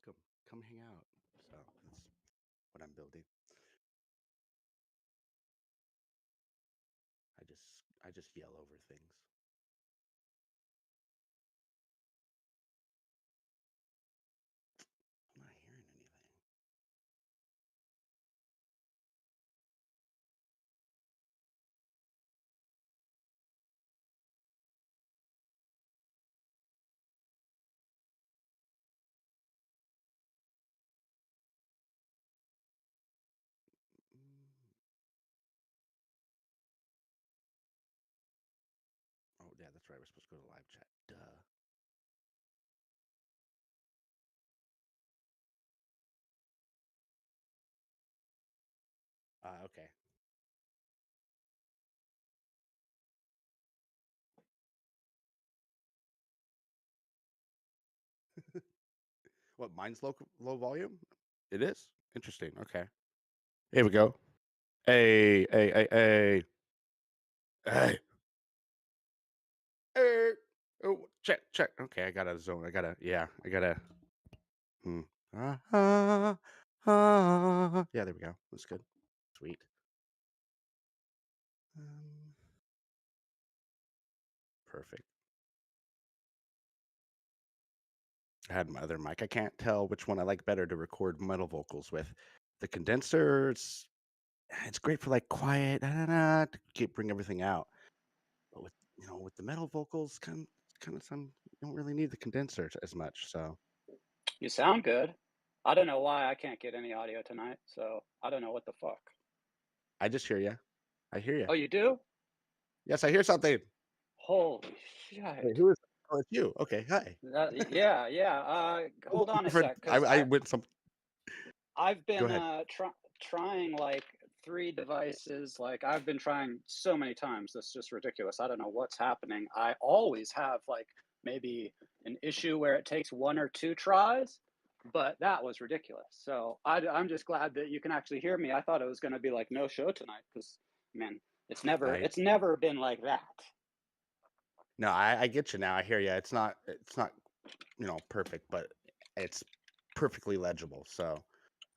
welcome. Come hang out. So that's what I'm building. I just yell over things. I'm not hearing anything. Mm. Oh yeah, that's right. We're supposed to go to live chat. Duh. Okay. What? Mine's low volume. It is interesting. Okay. Here we go. Hey, hey, hey, hey, hey, hey. Oh, check, check. Okay, I got a zone. Yeah, I gotta. Hmm. Ah, ah, ah. Yeah, there we go. That's good. Sweet. Um, Perfect. I had my other mic. I can't tell which one I like better to record metal vocals with. The condenser, it's great for like quiet, to bring everything out. But with the metal vocals, kind of some you don't really need the condenser as much. So You sound good. I don't know why I can't get any audio tonight, so I don't know what the fuck. I just hear you. I hear you. Oh, you do? Yes, I hear something. Holy Wait, shit. who is? Oh, it's you. Okay, hi. Yeah, yeah. Hold on a Different. sec, because I went some. I've Go been ahead. trying like three devices. Like I've been trying so many times. That's just ridiculous. I don't know what's happening. I always have like maybe an issue where it takes one or two tries, but that was ridiculous. So I'm just glad that you can actually hear me. I thought it was going to be like no show tonight because man, I it's never been like that. No, I get you now. I hear you. It's not perfect, but it's perfectly legible. So,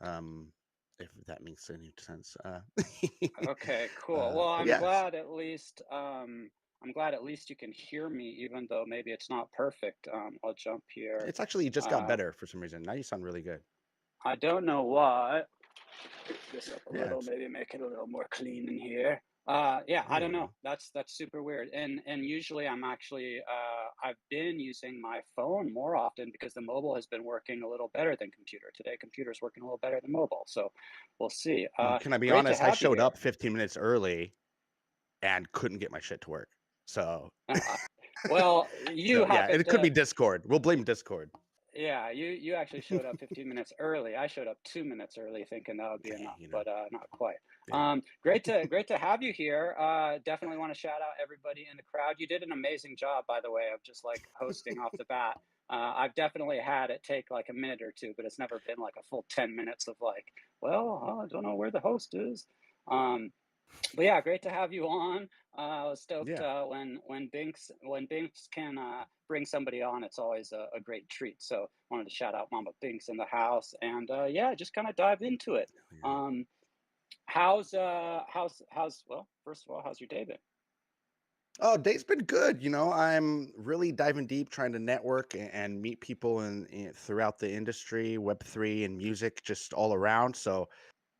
um, if that makes any sense. Okay, cool. Well, But yes, I'm glad at least you can hear me, even though maybe it's not perfect. I'll jump here. it's actually just got Uh, better for some reason. Now you sound really good. I don't know why. Fix this up a Yeah, little, maybe make it a little more clean in here. Yeah, I there don't you know. go. That's super weird. And usually I'm actually I've been using my phone more often because the mobile has been working a little better than computer. Today computer's working a little better than mobile. So we'll see. Can I be Great to honest? I have you showed here. up 15 minutes early and couldn't get my shit to work. So, Uh, well, so you yeah, and happen it could to be Discord. We'll blame Discord. Yeah, you actually showed up 15 minutes early. I showed up 2 minutes early thinking that would be Dang, enough, but not quite. yeah. Great to have you here. Definitely want to shout out everybody in the crowd. You did an amazing job, by the way, of just like hosting off the bat. I've definitely had it take like a minute or two, but it's never been like a full 10 minutes of like, well, I don't know where the host is. Um, but yeah, great to have you on. I was stoked Yeah, when Binks can bring somebody on. It's always a great treat. So wanted to shout out Mama Binks in the house, and yeah, just kind of dive into it. yeah. Um, how's well? First of all, how's your day been? Oh, day's been good. I'm really diving deep, trying to network and meet people throughout the industry, Web3 and music, just all around. So,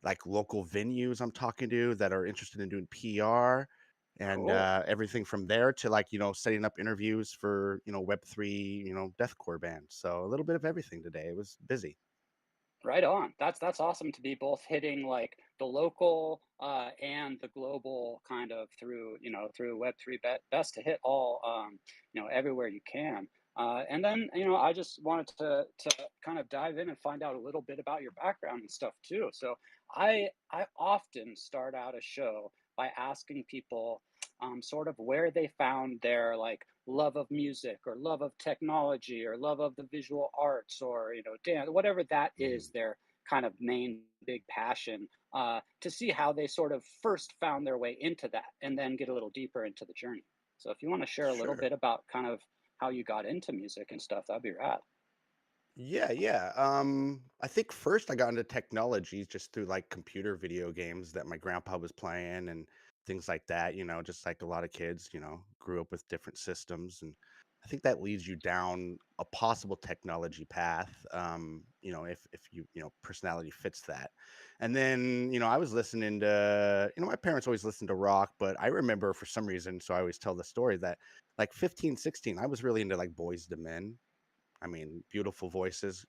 like local venues I'm talking to that are interested in doing PR and Cool. everything from there to like, setting up interviews for, Web3, deathcore bands. So a little bit of everything today. It was busy. Right on. That's awesome to be both hitting like the local and the global kind of through through Web3. Best to hit all everywhere you can. And then I just wanted to kind of dive in and find out a little bit about your background and stuff too. So I often start out a show by asking people sort of where they found their like love of music or love of technology or love of the visual arts or dance, whatever that is, Mm, their kind of main big passion, to see how they sort of first found their way into that and then get a little deeper into the journey. So if you want to share a little sure. bit about kind of how you got into music and stuff, that'd be rad. Yeah, yeah. I think first I got into technology just through like computer video games that my grandpa was playing and things like that. Just like a lot of kids, grew up with different systems, and I think that leads you down a possible technology path. If personality fits that. And then I was listening to my parents always listened to rock, but I remember for some reason, so I always tell the story that like 15, 16, I was really into like Boys to Men. I mean, beautiful voices,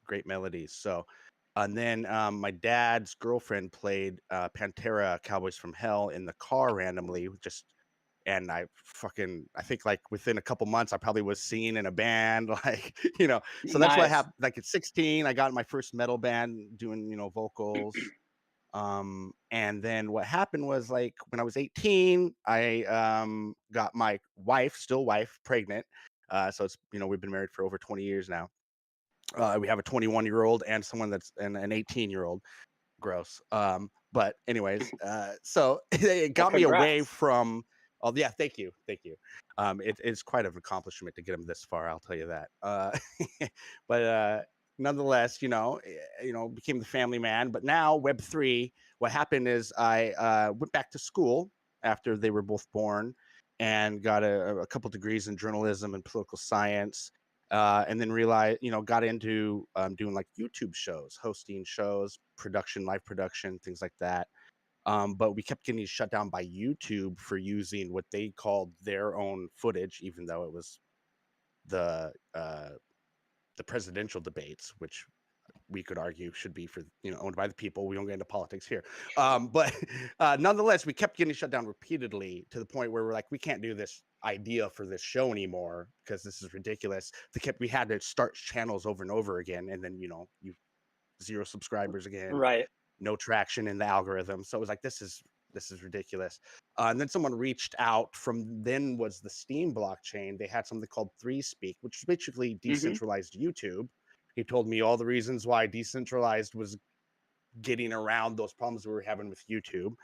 great melodies. So, and then my dad's girlfriend played Pantera, Cowboys from Hell in the car randomly, and I think like within a couple months, I probably was seen in a band, like, so that's what Nice. happened. Like at 16, I got in my first metal band doing, vocals. And then what happened was like when I was 18, I got my wife, still wife, pregnant. So it's we've been married for over 20 years now. We have a 21-year-old and someone that's an 18-year-old. Gross. But anyways, so it Well, got me away congrats. from. Oh yeah, thank you, thank you. It's quite an accomplishment to get him this far. I'll tell you that. But nonetheless, became the family man. But now Web3. What happened is I went back to school after they were both born and got a couple degrees in journalism and political science. And then realized, got into doing like YouTube shows, hosting shows, live production, things like that. But we kept getting shut down by YouTube for using what they called their own footage, even though it was the uh, the presidential debates, which we could argue should be for owned by the people. We don't get into politics here, but nonetheless, we kept getting shut down repeatedly to the point where we're like, we can't do this idea for this show anymore because this is ridiculous. We had to start channels over and over again, and then you zero subscribers again, Right. no traction in the algorithm. So it was like, this is ridiculous. And then someone reached out. From then was the Steam blockchain. They had something called Three Speak, which is basically Hmm. decentralized YouTube. He told me all the reasons why decentralized was getting around those problems we were having with YouTube.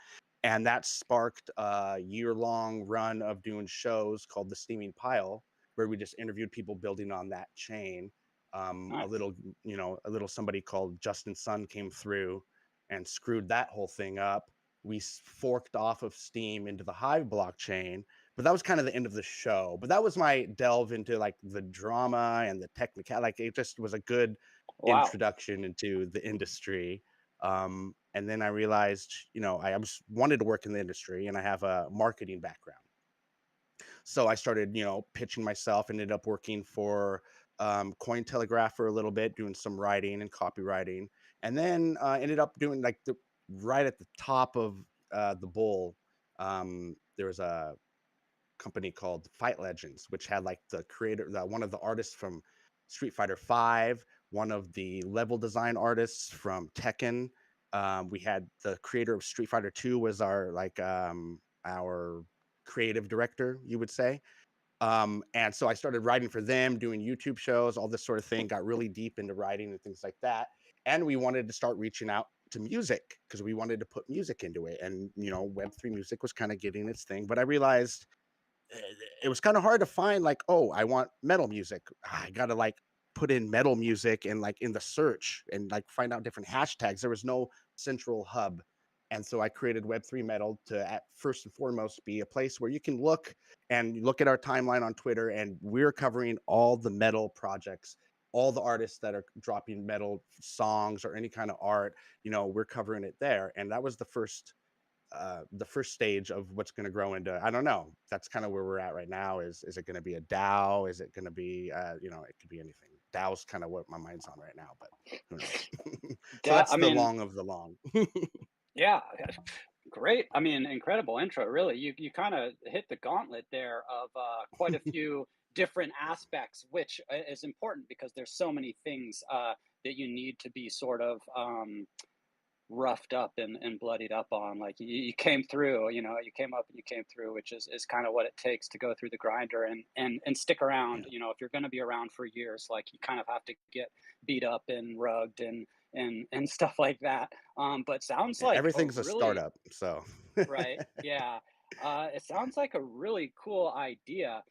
And that sparked a year-long run of doing shows called The Steaming Pile, where we just interviewed people building on that chain. A Nice. little, a little somebody called Justin Sun came through and screwed that whole thing up. We forked off of Steam into the Hive blockchain, but that was kind of the end of the show. But that was my delve into like the drama and the technical. Like it just was a good Wow. introduction into the industry. And then I realized, I wanted to work in the industry, and I have a marketing background. So I started, pitching myself, ended up working for Cointelegraph for a little bit, doing some writing and copywriting, and then ended up doing like right at the top of the bull. There was a company called Fight Legends, which had like one of the artists from Street Fighter Five, one of the level design artists from Tekken. We had the creator of Street Fighter Two was our creative director, you would say. And so I started writing for them, doing YouTube shows, all this sort of thing, got really deep into writing and things like that. And we wanted to start reaching out to music because we wanted to put music into it. And, Web3 music was kind of getting its thing. But I realized it was kind of hard to find like, oh, I want metal music. I gotta like put in metal music and like in the search and like find out different hashtags. There was no central hub. And so I created Web3 Metal to at first and foremost be a place where you can look at our timeline on Twitter, and we're covering all the metal projects, all the artists that are dropping metal songs or any kind of art, we're covering it there. And that was the first stage of what's going to grow into. I don't know. That's kind of where we're at right now. Is it going to be a DAO? Is it going to be it could be anything. DAO's kind of what my mind's on right now, but who knows? So That that's I the mean, long of the long. yeah, great. I mean, incredible intro. Really, you kind of hit the gauntlet there of quite a few different aspects, which is important because there's so many things that you need to be sort of roughed up and bloodied up on. Like you came through, you came up and you came through, which is kind of what it takes to go through the grinder and stick around. Yeah. If you're going to be around for years, like you kind of have to get beat up and rugged and stuff like that. But sounds Yeah, like a everything's a really startup. So right, yeah. It sounds like a really cool idea.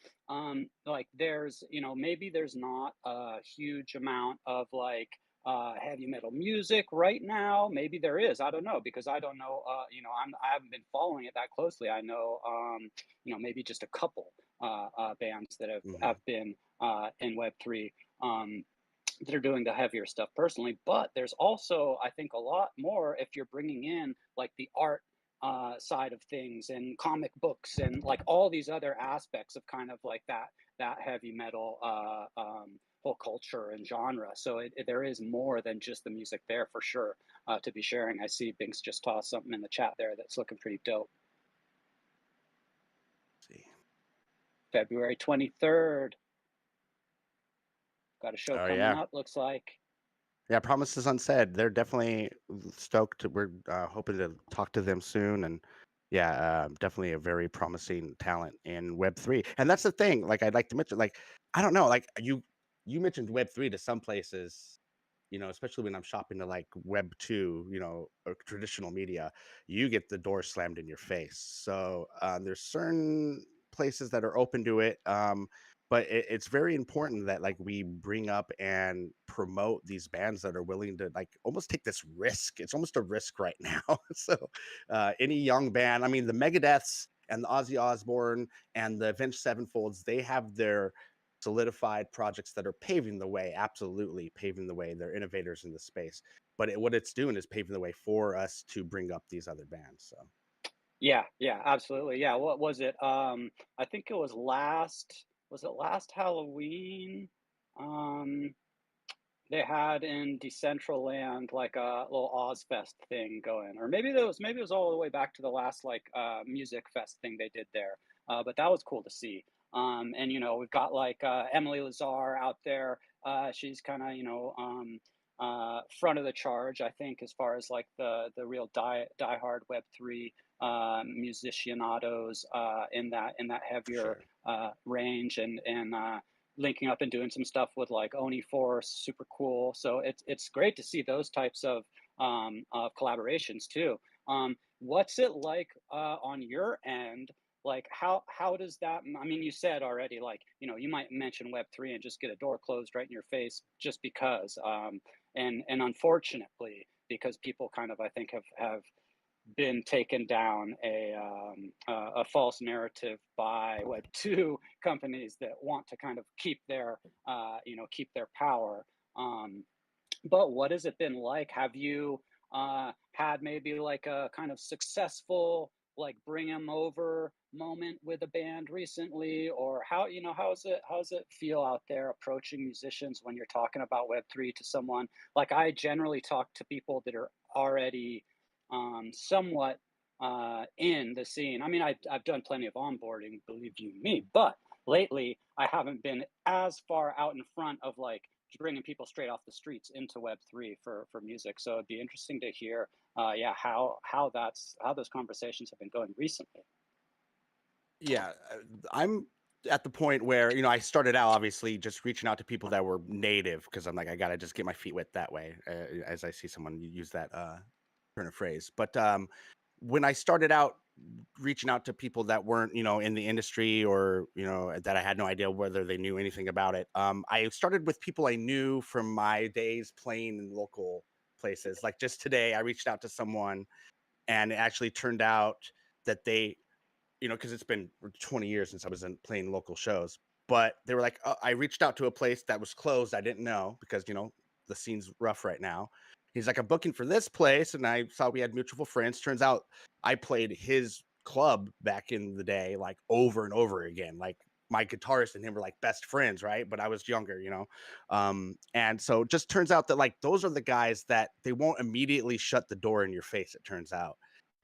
Like there's, maybe there's not a huge amount of like heavy metal music right now. Maybe there is. I don't know because I don't know. I haven't been following it that closely. I know, maybe just a couple bands that have Mhm. been in Web3. Um, that are doing the heavier stuff personally. But there's also, I think, a lot more if you're bringing in like the art side of things and comic books and like all these other aspects of kind of like that heavy metal whole culture and genre. So there is more than just the music there for sure to be sharing. I see Binks just tossed something in the chat there that's looking pretty dope. See. February 23rd. Got a show Oh, coming yeah. up, looks like. Yeah, Promises Unsaid, they're definitely stoked. We're, hoping to talk to them soon, and yeah, definitely a very promising talent in Web3. And that's the thing, like, I'd like to mention, like, I don't know, like, you mentioned Web3 to some places, especially when I'm shopping to, like, Web2, or traditional media, you get the door slammed in your face. So, there's certain places that are open to it, but it's very important that like we bring up and promote these bands that are willing to like almost take this risk. It's almost a risk right now. So any young band, I mean, the Megadeths and the Ozzy Osbourne and the Avenged Sevenfolds, they have their solidified projects that are paving the way, absolutely paving the way. They're innovators in the space, but what it's doing is paving the way for us to bring up these other bands. So Yeah, yeah, absolutely. Yeah, what was it? I think it was it last Halloween? Um, they had in Decentraland like a little Ozfest thing going, or maybe it was all the way back to the last like music fest thing they did there. But that was cool to see. And we've got like Emily Lazar out there. She's kind of front of the charge, I think, as far as like the real diehard Web3 musicianados in that for heavier sure. range and linking up and doing some stuff with like Oni Force, super cool. So it's great to see those types of collaborations too. What's it like on your end? Like how does that? I mean, you said already, like you might mention Web3 and just get a door closed right in your face just because. And unfortunately, because people kind of I think have been taken down a false narrative by Web2 companies that want to kind of keep their power. Um, but what has it been like? Have you had maybe like a kind of successful like bring them over moment with a band recently, or how does it feel out there approaching musicians when you're talking about Web3 to someone? Like I generally talk to people that are already somewhat in the scene. I mean, I've done plenty of onboarding, believe you me, but lately I haven't been as far out in front of like bringing people straight off the streets into Web3 for music. So it'd be interesting to hear, yeah, how those conversations have been going recently. Yeah, I'm at the point where, I started out obviously just reaching out to people that were native because I'm like, I gotta just get my feet wet that way. As I see someone use that turn of phrase, but when I started out reaching out to people that weren't, in the industry or that I had no idea whether they knew anything about it, I started with people I knew from my days playing in local places. Like just today, I reached out to someone, and it actually turned out that they because it's been 20 years since I was playing local shows. But they were like, I reached out to a place that was closed. I didn't know because, the scene's rough right now. He's like, I'm booking for this place. And I saw we had mutual friends. Turns out I played his club back in the day, like over and over again. Like my guitarist and him were like best friends, right? But I was younger. And so it just turns out that like those are the guys that they won't immediately shut the door in your face, it turns out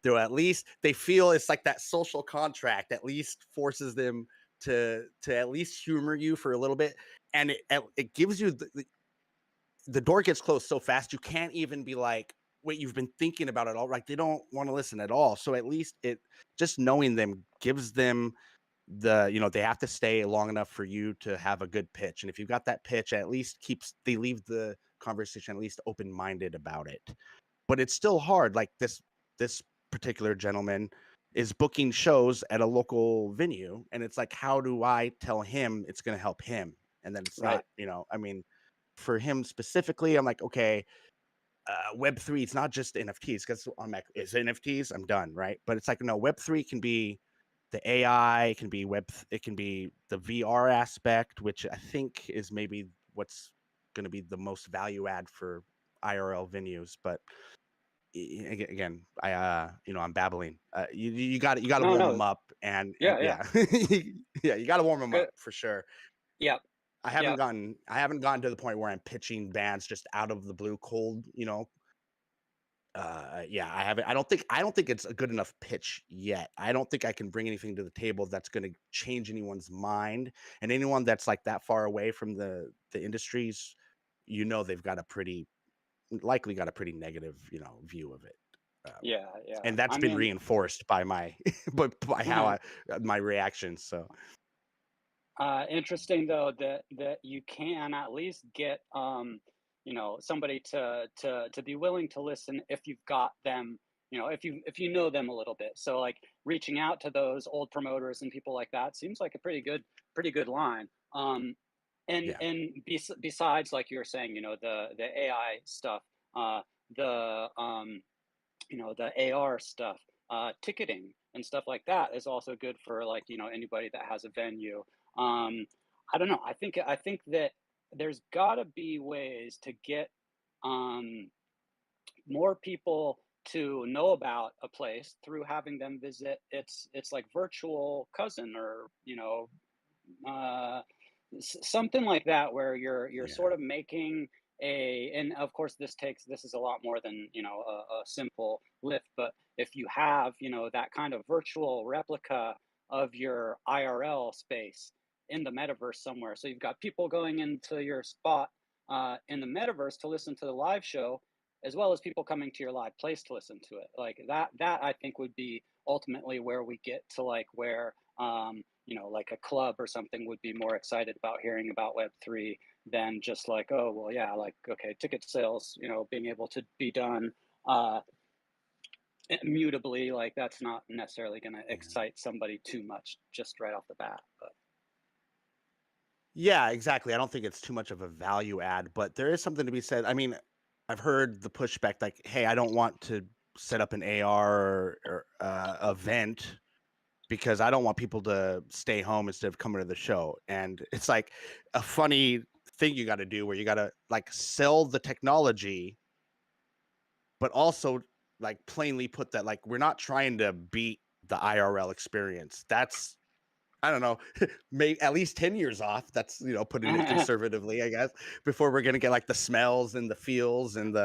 they'll at least they feel it's like that social contract at least forces them to at least humor you for a little bit, and it gives you the door gets closed so fast you can't even be like, wait, you've been thinking about it all, right? They don't want to listen at all. So at least it just knowing them gives them they have to stay long enough for you to have a good pitch, and if you've got that pitch, at least keeps they leave the conversation at least open-minded about it. But it's still hard. Like this particular gentleman, is booking shows at a local venue, and it's like, how do I tell him it's going to help him? And then it's Right. not, I mean, for him specifically, I'm like, okay, Web3, it's not just NFTs because I'm like, is NFTs? I'm done, right? But it's like, no, Web3 can be the AI, it can be it can be the VR aspect, which I think is maybe what's going to be the most value add for IRL venues. But again, I'm babbling. You got to No, warm no. them up, and Yeah, yeah. yeah, yeah, you got to warm them Good. up for sure. Yep. Yep. I haven't gotten to the point where I'm pitching bands just out of the blue cold, yeah, I don't think it's a good enough pitch yet. I don't think I can bring anything to the table that's going to change anyone's mind, and anyone that's like that far away from the industries, they've got a pretty likely got a pretty negative, view of it. Yeah, yeah. And that's I been mean, reinforced by my but by how my reactions. So, interesting though that you can at least get somebody to be willing to listen if you've got them, if you know them a little bit. So like reaching out to those old promoters and people like that seems like a pretty good line. yeah. Besides, like you were saying, the AI stuff, the the AR stuff, ticketing and stuff like that is also good for, like, anybody that has a venue. Um, I don't know. I think that there's got to be ways to get um, more people to know about a place through having them visit its like virtual cousin, or uh, something like that, where you're Yeah. sort of making a, and of course this is a lot more than a simple lift, but if you have that kind of virtual replica of your IRL space in the metaverse somewhere, so you've got people going into your spot in the metaverse to listen to the live show, as well as people coming to your live place to listen to it, like that I think would be ultimately where we get to, like, where like a club or something would be more excited about hearing about Web3 than just like, oh, well, yeah, like, okay, ticket sales, being able to be done uh, immutably, like that's not necessarily going to Yeah. excite somebody too much just right off the bat. But Yeah, exactly. I don't think it's too much of a value add, but there is something to be said. I mean, I've heard the pushback like, "Hey, I don't want to set up an AR or event because I don't want people to stay home instead of coming to the show." And it's like a funny thing you got to do where you got to like sell the technology, but also like plainly put that like we're not trying to beat the IRL experience. That's I don't know, maybe at least 10 years off. That's, putting it conservatively, I guess, before we're gonna get like the smells and the feels and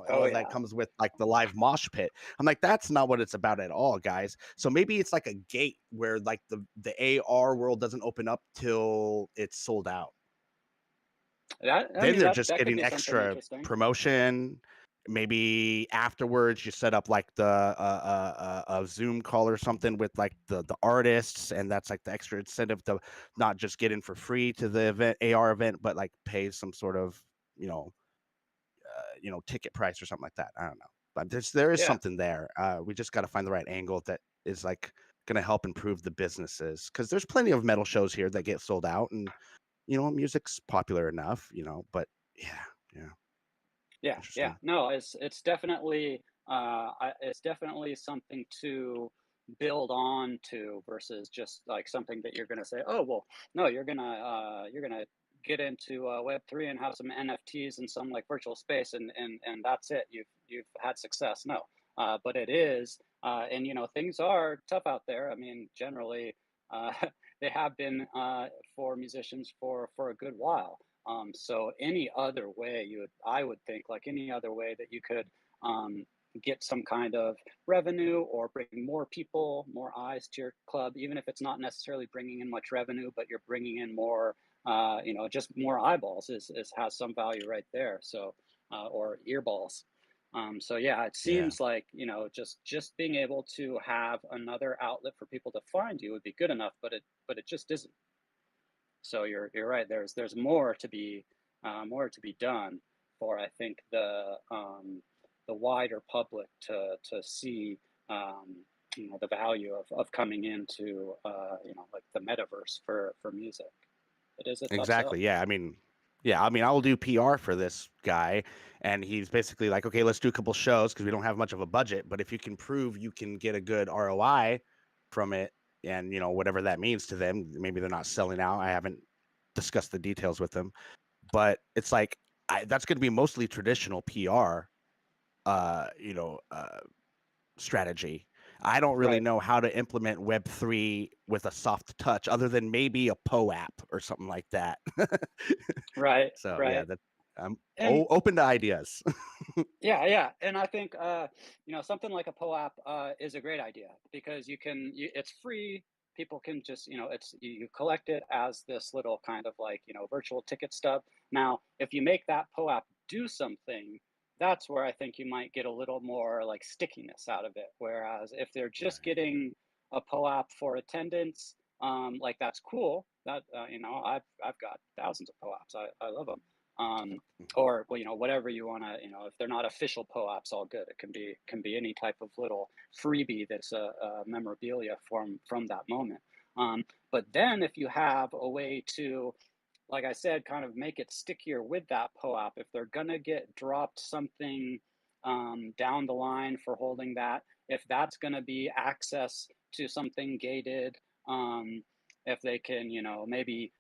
oh all that yeah, comes with like the live mosh pit. I'm like, that's not what it's about at all, guys. So maybe it's like a gate where like the AR world doesn't open up till it's sold out. that I Then mean they're that just that could getting be something extra interesting. promotion. Maybe afterwards you set up like a Zoom call or something with like the artists, and that's like the extra incentive to not just get in for free to the event AR event, but like pay some sort of you know ticket price or something like that. I don't know, but there is Yeah, something there. We just got to find the right angle that is like going to help improve the businesses because there's plenty of metal shows here that get sold out, and music's popular enough, but yeah, yeah, yeah, yeah. interesting. No, it's definitely it's definitely something to build on to, versus just like something that you're going to say, oh well, no, you're gonna get into Web3 and have some NFTs and some like virtual space, and that's it. You've had success. No, but it is, and things are tough out there. I mean, generally, uh, they have been for musicians for a good while. So any other way I would think, like any other way that you could um, get some kind of revenue or bring more people, more eyes to your club, even if it's not necessarily bringing in much revenue, but you're bringing in more, just more eyeballs is has some value right there. So, or earballs. So yeah, it Yeah. seems like just being able to have another outlet for people to find you would be good enough, but it just isn't. So you're right. There's more to be done for, I think, the wider public to see. the value of coming into like the metaverse for music. It is a tough sell. Exactly. Yeah. I mean, yeah. I mean, I will do PR for this guy, and he's basically like, okay, let's do a couple shows because we don't have much of a budget. But if you can prove you can get a good ROI from it, and whatever that means to them, maybe they're not selling out. I haven't discussed the details with them, but it's like that's going to be mostly traditional PR. Uh, you know, uh, Strategy. I don't really Right, know how to implement Web3 with a soft touch other than maybe a app or something like that. right, So, yeah, right. that I'm And open to ideas. yeah, yeah, and I think something like a POAP is a great idea because it's free. People can just you collect it as this little kind of like virtual ticket stub. Now, if you make that POAP do something, that's where I think you might get a little more like stickiness out of it. Whereas if they're just Right, getting a POAP for attendance, like that's cool. That I've got thousands of POAPs. I love them. Um, mhm, or well, whatever you want to, if they're not official POAPs, all good. It can be any type of little freebie that's a memorabilia from that moment. But then if you have a way to, like I said, kind of make it stickier with that POAP, if they're gonna get dropped something down the line for holding that, if that's gonna be access to something gated, if they can, maybe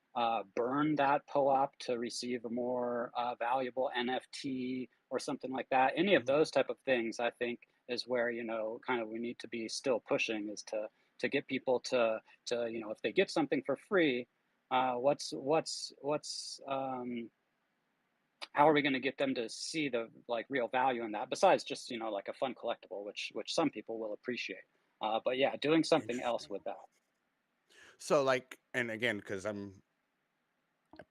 burn that POAP to receive a more valuable NFT or something like that. Any of mhm. those type of things, I think, is where kind of we need to be still pushing is to get people to if they get something for free, what's how are we going to get them to see the like real value in that besides just like a fun collectible, which some people will appreciate. But yeah, doing something else Interesting. with that. So, like, and again, because I'm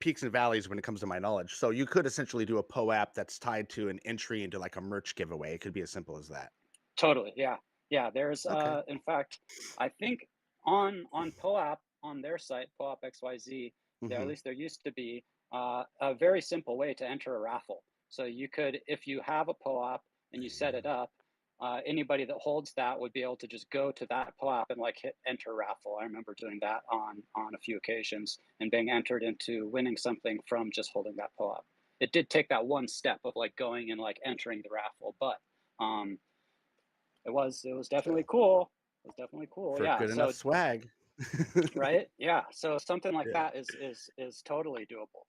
peaks and valleys when it comes to my knowledge. So you could essentially do a app that's tied to an entry into like a merch giveaway. It could be as simple as that. Totally, yeah. Yeah, there's, Okay. in fact, I think on POAP, on their site, POAP XYZ, there at Hmm. least there used to be, a very simple way to enter a raffle. So you could if you have a POAP and you set it up, anybody that holds that would be able to just go to that POAP and, like, hit enter raffle. I remember doing that on a few occasions and being entered into winning something from just holding that POAP. It did take that one step of, like, going and, like, entering the raffle, but, um, it was definitely So cool. It was definitely cool. for Yeah. good enough So swag. right. Yeah. So something like Yeah. that is totally doable.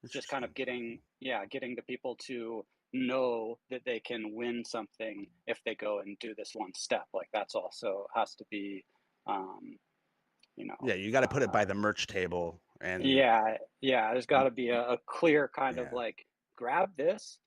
It's just kind of Interesting. getting the people to know that they can win something if they go and do this one step. Like that's also has to be, um, you know, Yeah, you gotta put it uh, by the merch table and yeah, yeah, there's mm, gotta be a clear kind of yeah, like, grab this,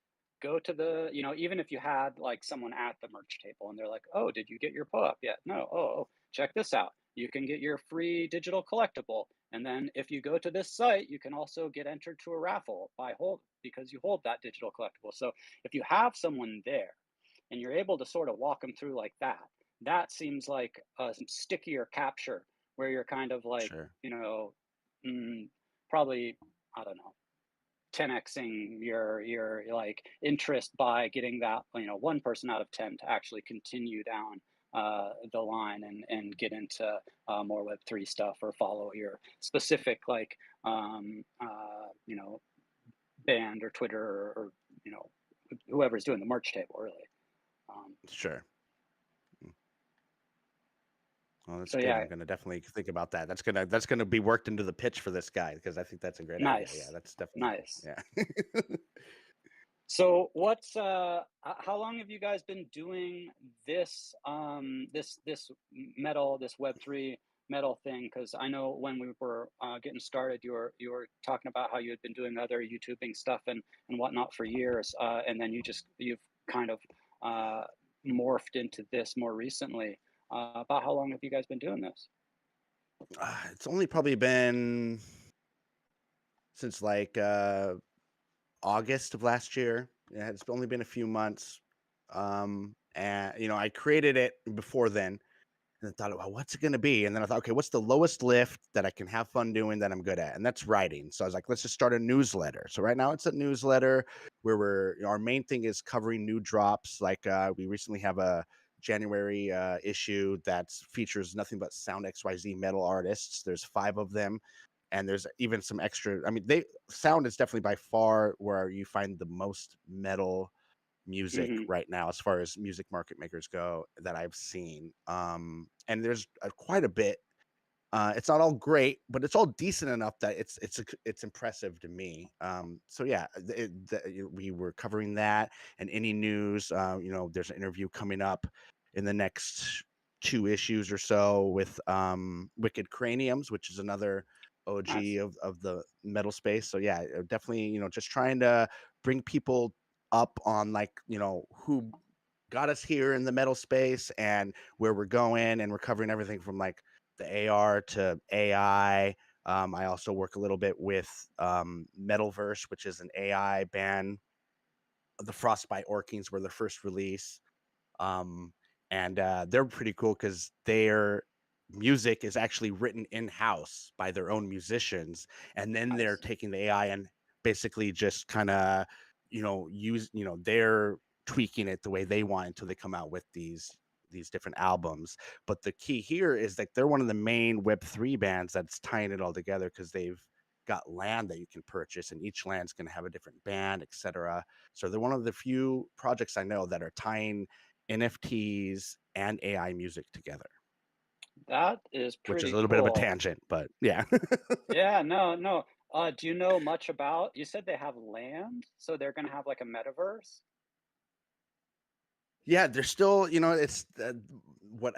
go to the even if you had, like, someone at the merch table and they're like, "Oh, did you get your pull-up yet?" "No." "Oh, check this out. You can get your free digital collectible, and then if you go to this site, you can also get entered to a raffle by hold because you hold that digital collectible." So, if you have someone there and you're able to sort of walk them through like that, that seems like a stickier capture where you're kind of like, sure. Mm, probably, I don't know, 10xing your like interest by getting that one person out of 10 to actually continue down the line and get into more Web3 stuff or follow your specific like band or Twitter or you know whoever's doing the merch table really. Um, Sure. Mm. Well, that's so good. yeah, I'm gonna definitely think about that. That's gonna be worked into the pitch for this guy because I think that's a great idea. Yeah, nice, that's definitely nice. yeah. So what's how long have you guys been doing this this metal this web3 metal thing? Because I know when we were getting started you were talking about how you had been doing other YouTubing stuff and whatnot for years, and then you've kind of uh, morphed into this more recently. About how long have you guys been doing this? It's only probably been since like August of last year. Yeah, it's only been a few months. And I created it before then. And I thought, well, what's it going to be? And then I thought, okay, what's the lowest lift that I can have fun doing that I'm good at? And that's writing. So I was like, let's just start a newsletter. So right now it's a newsletter where our main thing is covering new drops. Like we recently have a January issue that features nothing but Sound XYZ metal artists. There's 5 of them, and there's even some extra. I mean, they Sound is definitely by far where you find the most metal music Hmm. right now as far as music market makers go that I've seen. And there's quite a bit. It's not all great, but it's all decent enough that it's impressive to me. So yeah, we were covering that and any news. There's an interview coming up in the next 2 issues or so with Wicked Craniums, which is another OG Nice. of the metal space. So yeah, definitely, just trying to bring people up on like who got us here in the metal space and where we're going, and we're covering everything from like the AR to AI. I also work a little bit with Metalverse, which is an AI band. The Frostbite Orkings were their first release. Um, and they're pretty cool because their music is actually written in house by their own musicians, and then they're Nice. taking the AI and basically just kind of, they're tweaking it the way they want until they come out with these different albums. But the key here is that they're one of the main Web3 bands that's tying it all together because they've got land that you can purchase, and each land's going to have a different band, etc. So they're one of the few projects I know that are tying NFTs and AI music together, That is which is a pretty little bit of a cool. tangent, but yeah. Yeah, no, no. Do you know much about, you said they have land, so they're gonna have like a metaverse? Yeah, they're still, it's what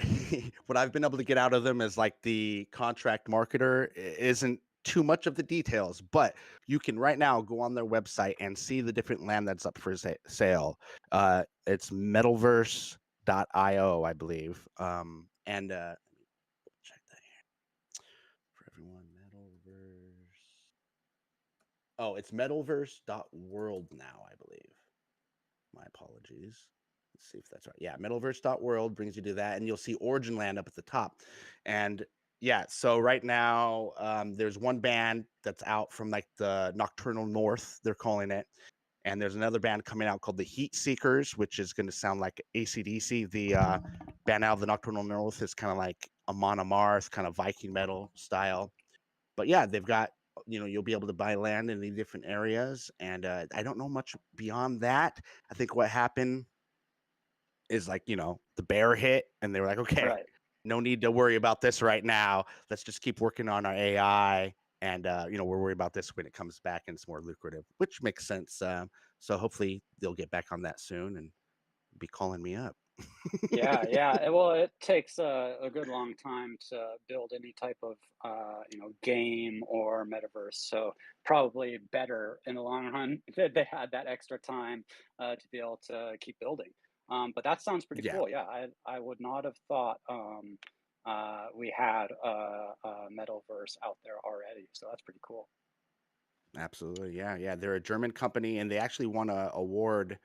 what I've been able to get out of them is like the contract marketer isn't too much of the details, but you can right now go on their website and see the different land that's up for sale. It's metalverse.io, I believe. And let me check that for everyone. Metalverse. Oh, it's metalverse.world now, I believe. My apologies. Let's see if that's right. Yeah, metalverse.world brings you to that, and you'll see Origin Land up at the top. And yeah, so right now, there's one band that's out from like the Nocturnal North, they're calling it. And there's another band coming out called the Heat Seekers, which is going to sound like AC/DC. The band out of the Nocturnal North is kind of like Amon Amarth, kind of Viking metal style. But yeah, they've got, you'll be able to buy land in the different areas, and I don't know much beyond that. I think what happened is like, the bear hit, and they were like, okay, Right. no need to worry about this right now. Let's just keep working on our AI, and we'll worry about this when it comes back and it's more lucrative, which makes sense. So hopefully they'll get back on that soon and be calling me up. Yeah, yeah. Well, it takes a good long time to build any type of game or metaverse. So probably better in the long run that they had that extra time to be able to keep building. But that sounds pretty Yeah, cool. Yeah, I would not have thought we had a metaverse out there already. So that's pretty cool. absolutely. Yeah, yeah. They're a German company, and they actually won a award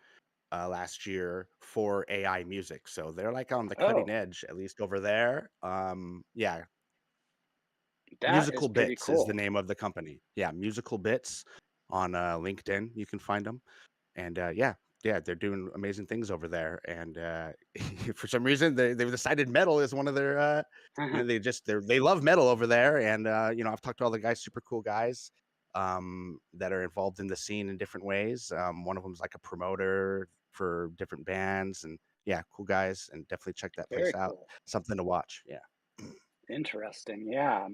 last year for AI music. So they're like on the cutting Oh, edge, at least over there. Yeah, that is Musical pretty Bits is the cool. name of the company. Yeah, Musical Bits on LinkedIn. You can find them, and yeah, yeah, they're doing amazing things over there. And for some reason, they've decided metal is one of their. They love metal over there, and I've talked to all the guys, super cool guys. That are involved in the scene in different ways. One of them is like a promoter for different bands, and yeah, cool guys, and definitely check that place Very out. cool. Something to watch. Yeah. Interesting. Yeah.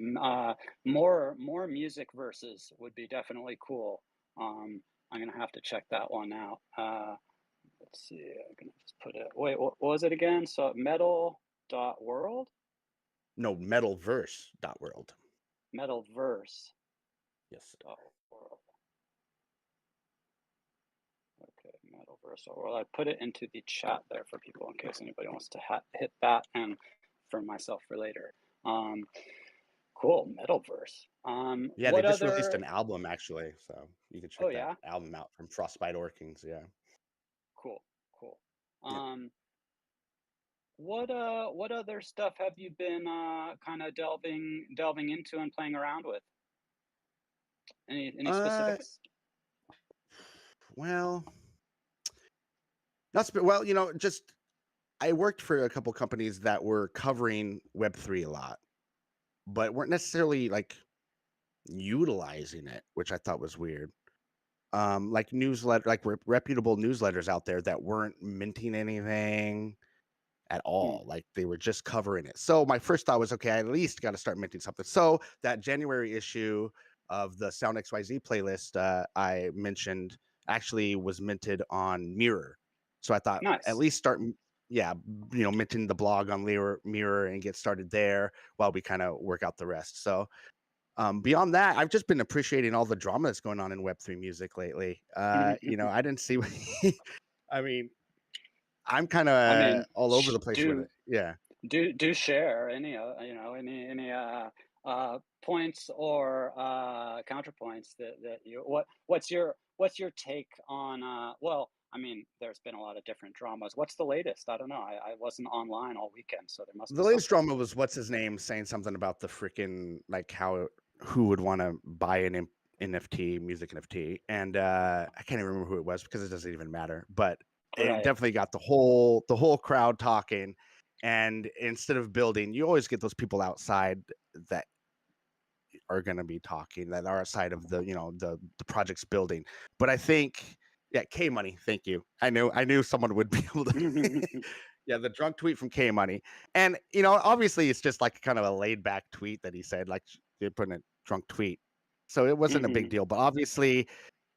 More music verses would be definitely cool. I'm gonna have to check that one out. Let's see. I'm gonna just put it. Wait, what was it again? So metal dot world, No, metalverse.world. metalverse Yes. dot world. Okay, metaverse dot world. I put it into the chat there for people in case anybody wants to hit that, and for myself for later. Um, cool. Metalverse. Yeah, they What just released other? an album actually, so you can Oh check that yeah. album out from Frostbite Orkings. Yeah. Cool, cool. Yep. Um, what other stuff have you been kind of delving into and playing around with? Any Uh, specifics? well, not well, just I worked for a couple companies that were covering Web3 a lot, but weren't necessarily like utilizing it, which I thought was weird. Like newsletter, like reputable newsletters out there that weren't minting anything at Mm, all. Like they were just covering it. So my first thought was, okay, I at least got to start minting something. So that January issue of the Sound XYZ playlist I mentioned actually was minted on Mirror. So I thought at nice. least yeah, minting the blog on Mirror and get started there while we kind of work out the rest. So beyond that, I've just been appreciating all the drama that's going on in Web3 music lately. I didn't see. I mean, I'm kind I of mean, all over the place with do it. Yeah. do share any any points or counterpoints that you what's your take on well, I mean, there's been a lot of different dramas. What's the latest? I don't know. I wasn't online all weekend, so there must be The latest something. drama was what's his name saying something about the freaking like how who would want to buy an NFT, music NFT, and I can't even remember who it was because it doesn't even matter. But it Right. definitely got the whole crowd talking. And instead of building, you always get those people outside that are going to be talking that are outside of the project's building. But I think, yeah, K Money. Thank you. I knew someone would be able to. Yeah, the drunk tweet from K Money, and obviously it's just like kind of a laid back tweet that he said, like they put in a drunk tweet, so it wasn't a big Mhm. deal. But obviously,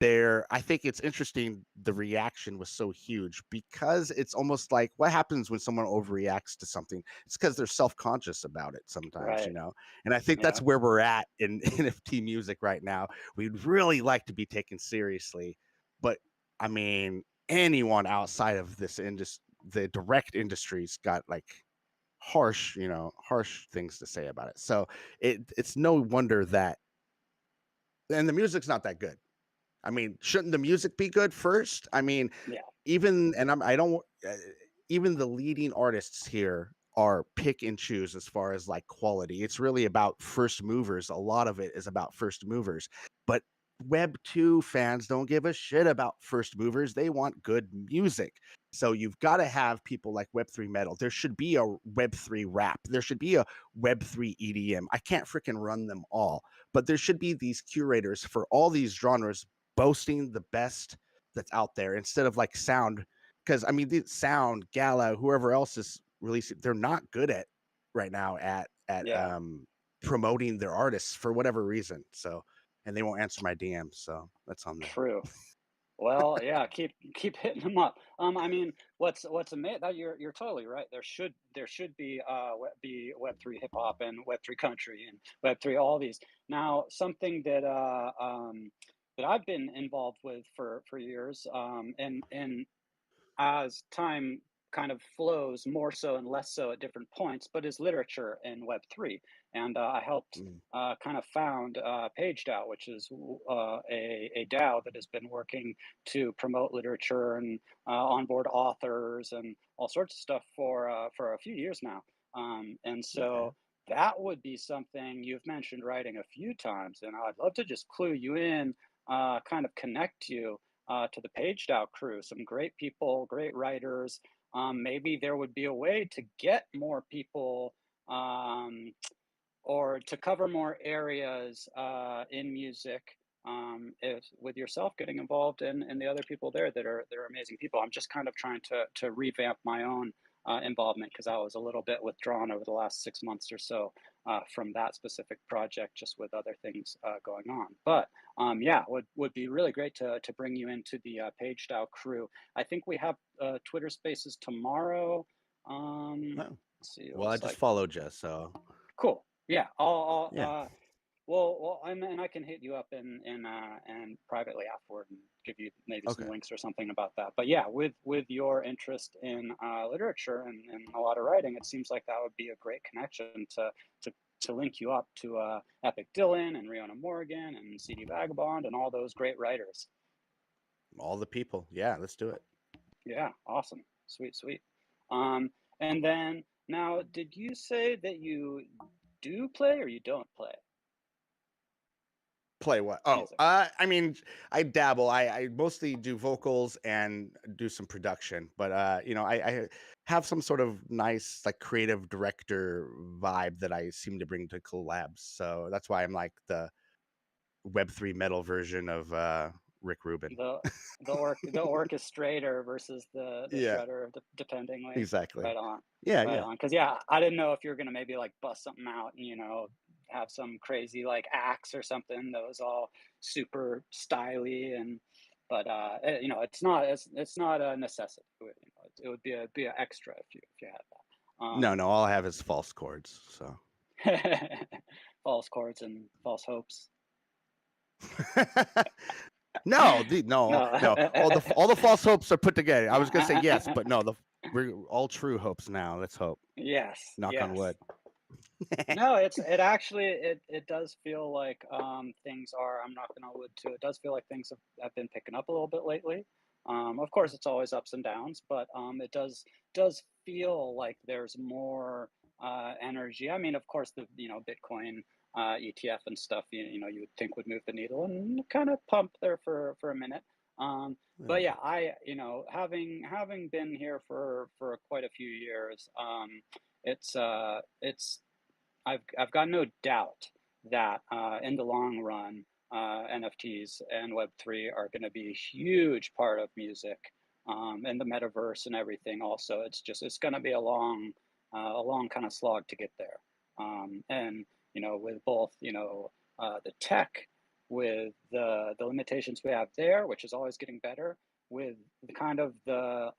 I think it's interesting. The reaction was so huge because it's almost like what happens when someone overreacts to something. It's because they're self conscious about it sometimes, Right. and I think Yeah. that's where we're at in NFT music right now. We'd really like to be taken seriously, but I mean, anyone outside of this industry, the direct industry's got like harsh things to say about it. So it's no wonder that, and the music's not that good. I mean, shouldn't the music be good first? I mean, Yeah. even and I don't even the leading artists here are pick and choose as far as like quality. It's really about first movers. A lot of it is about first movers. But Web 2 fans don't give a shit about first movers. They want good music. So you've got to have people like Web3 metal. There should be a Web3 rap. There should be a Web3 EDM. I can't freaking run them all, but there should be these curators for all these genres boasting the best that's out there instead of like sound. Because I mean, the sound, Gala, whoever else is releasing, they're not good at right now at Yeah. promoting their artists for whatever reason. So, and they won't answer my DMs, so that's on them. True. Well, yeah, keep hitting them up. I mean, what's amazing that you're totally right. There should be be Web3 hip hop and Web3 country and Web3 all these. Now, something that I've been involved with for years, and as time kind of flows more so and less so at different points, but is literature in Web3. And I helped Mm, kind of found PageDAO, which is a DAO that has been working to promote literature and onboard authors and all sorts of stuff for a few years now. And okay. so that would be something you've mentioned writing a few times, and I'd love to just clue you in, kind of connect you to the PageDAO crew. Some great people, great writers. Maybe there would be a way to get more people um, or to cover more areas in music. With yourself getting involved and the other people there that are amazing people. I'm just kind of trying to revamp my own involvement because I was a little bit withdrawn over the last 6 months or so from that specific project, just with other things going on. But yeah, would be really great to bring you into the PageDAO crew. I think we have Twitter Spaces tomorrow. Oh, Let's see, it well, I looks just like followed you, so cool. Yeah, yeah. well, and I can hit you up and privately afterward and give you maybe some Okay. links or something about that. But yeah, with your interest in literature and a lot of writing, it seems like that would be a great connection to to link you up to Epic Dylan and Rihanna Morgan and CD Vagabond and all those great writers. All the people. Yeah, let's do it. Yeah, awesome, sweet, sweet. And then now, did you say that you do play or you don't play? Play what? Oh, music? I mean, I dabble. I mostly do vocals and do some production, but I have some sort of nice like creative director vibe that I seem to bring to collabs. So that's why I'm like the Web3 metal version of Rick Rubin. The the orchestrator versus the Yeah, shredder, dependingly. exactly. Right on, Yeah, right yeah. on. Because yeah, I didn't know if you were gonna maybe like bust something out and have some crazy like axe or something that was all super styly and. But it's not a necessity. It would be an extra if you had that. No, all I have is false chords. So False chords and false hopes. no, No. no. All the false hopes are put together. I was gonna say yes, but no, we're all true hopes now. Let's hope. Yes, Knock on yes. wood. No, it actually it does feel like things are. I'm not gonna allude to. It does feel like things have been picking up a little bit lately. Of course, it's always ups and downs, but it does feel like there's more energy. I mean, of course, the Bitcoin ETF and stuff. You would think would move the needle and kind of pump there for a minute. Um, but Yeah. yeah, having been here for quite a few years. It's I've got no doubt that in the long run, NFTs and Web3 are going to be a huge part of music and the metaverse and everything. Also, it's going to be a long kind of slog to get there. And with both the tech, with the limitations we have there, which is always getting better, with the kind of the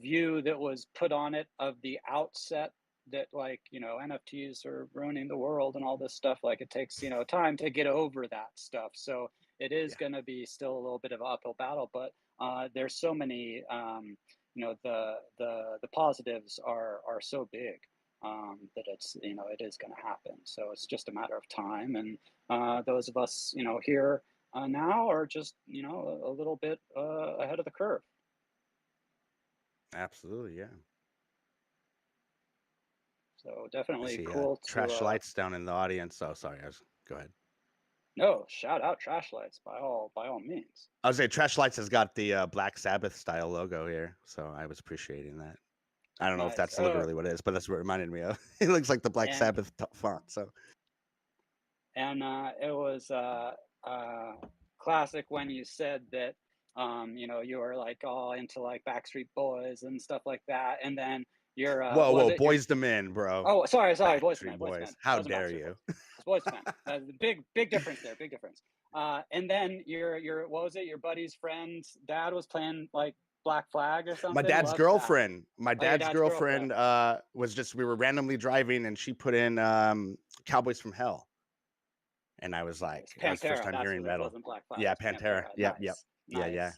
view that was put on it of the outset that like NFTs are ruining the world and all this stuff. Like it takes time to get over that stuff. So it is Yeah. going to be still a little bit of an uphill battle, but there's so many the positives are so big that it's it is going to happen. So it's just a matter of time, and those of us here now are just a little bit ahead of the curve. Absolutely. Yeah. So I definitely see cool to trash lights down in the audience. Oh, sorry. Go ahead. no, shout out trash lights by all means. I was say trash lights has got the Black Sabbath style logo here, so I was appreciating that. I don't know if Nice. that's literally what it is, but that's what it reminded me of. It looks like the Black And Sabbath font. So it was uh classic when you said that you were like all into like Backstreet Boys and stuff like that, and then your whoa, what was whoa, it? Your boys to men, bro. oh sorry, Backstreet Boys to Men. Boys. How Wasn't dare Backstreet you? Boys. It's Boys to Men. The big difference there. Big difference. And then your what was it? Your buddy's friend's dad was playing like Black Flag or My something. dad's Loved that. girlfriend. My Oh, your dad's dad's girlfriend girlfriend. was just we were randomly driving and she put in Cowboys from Hell. And I was Nice. like, that was the first Pantera, time that's hearing what it metal. wasn't Black Flag, it Yeah, was Pantera. Pantera. Yep, yep. Nice. Yeah, yeah. Nice.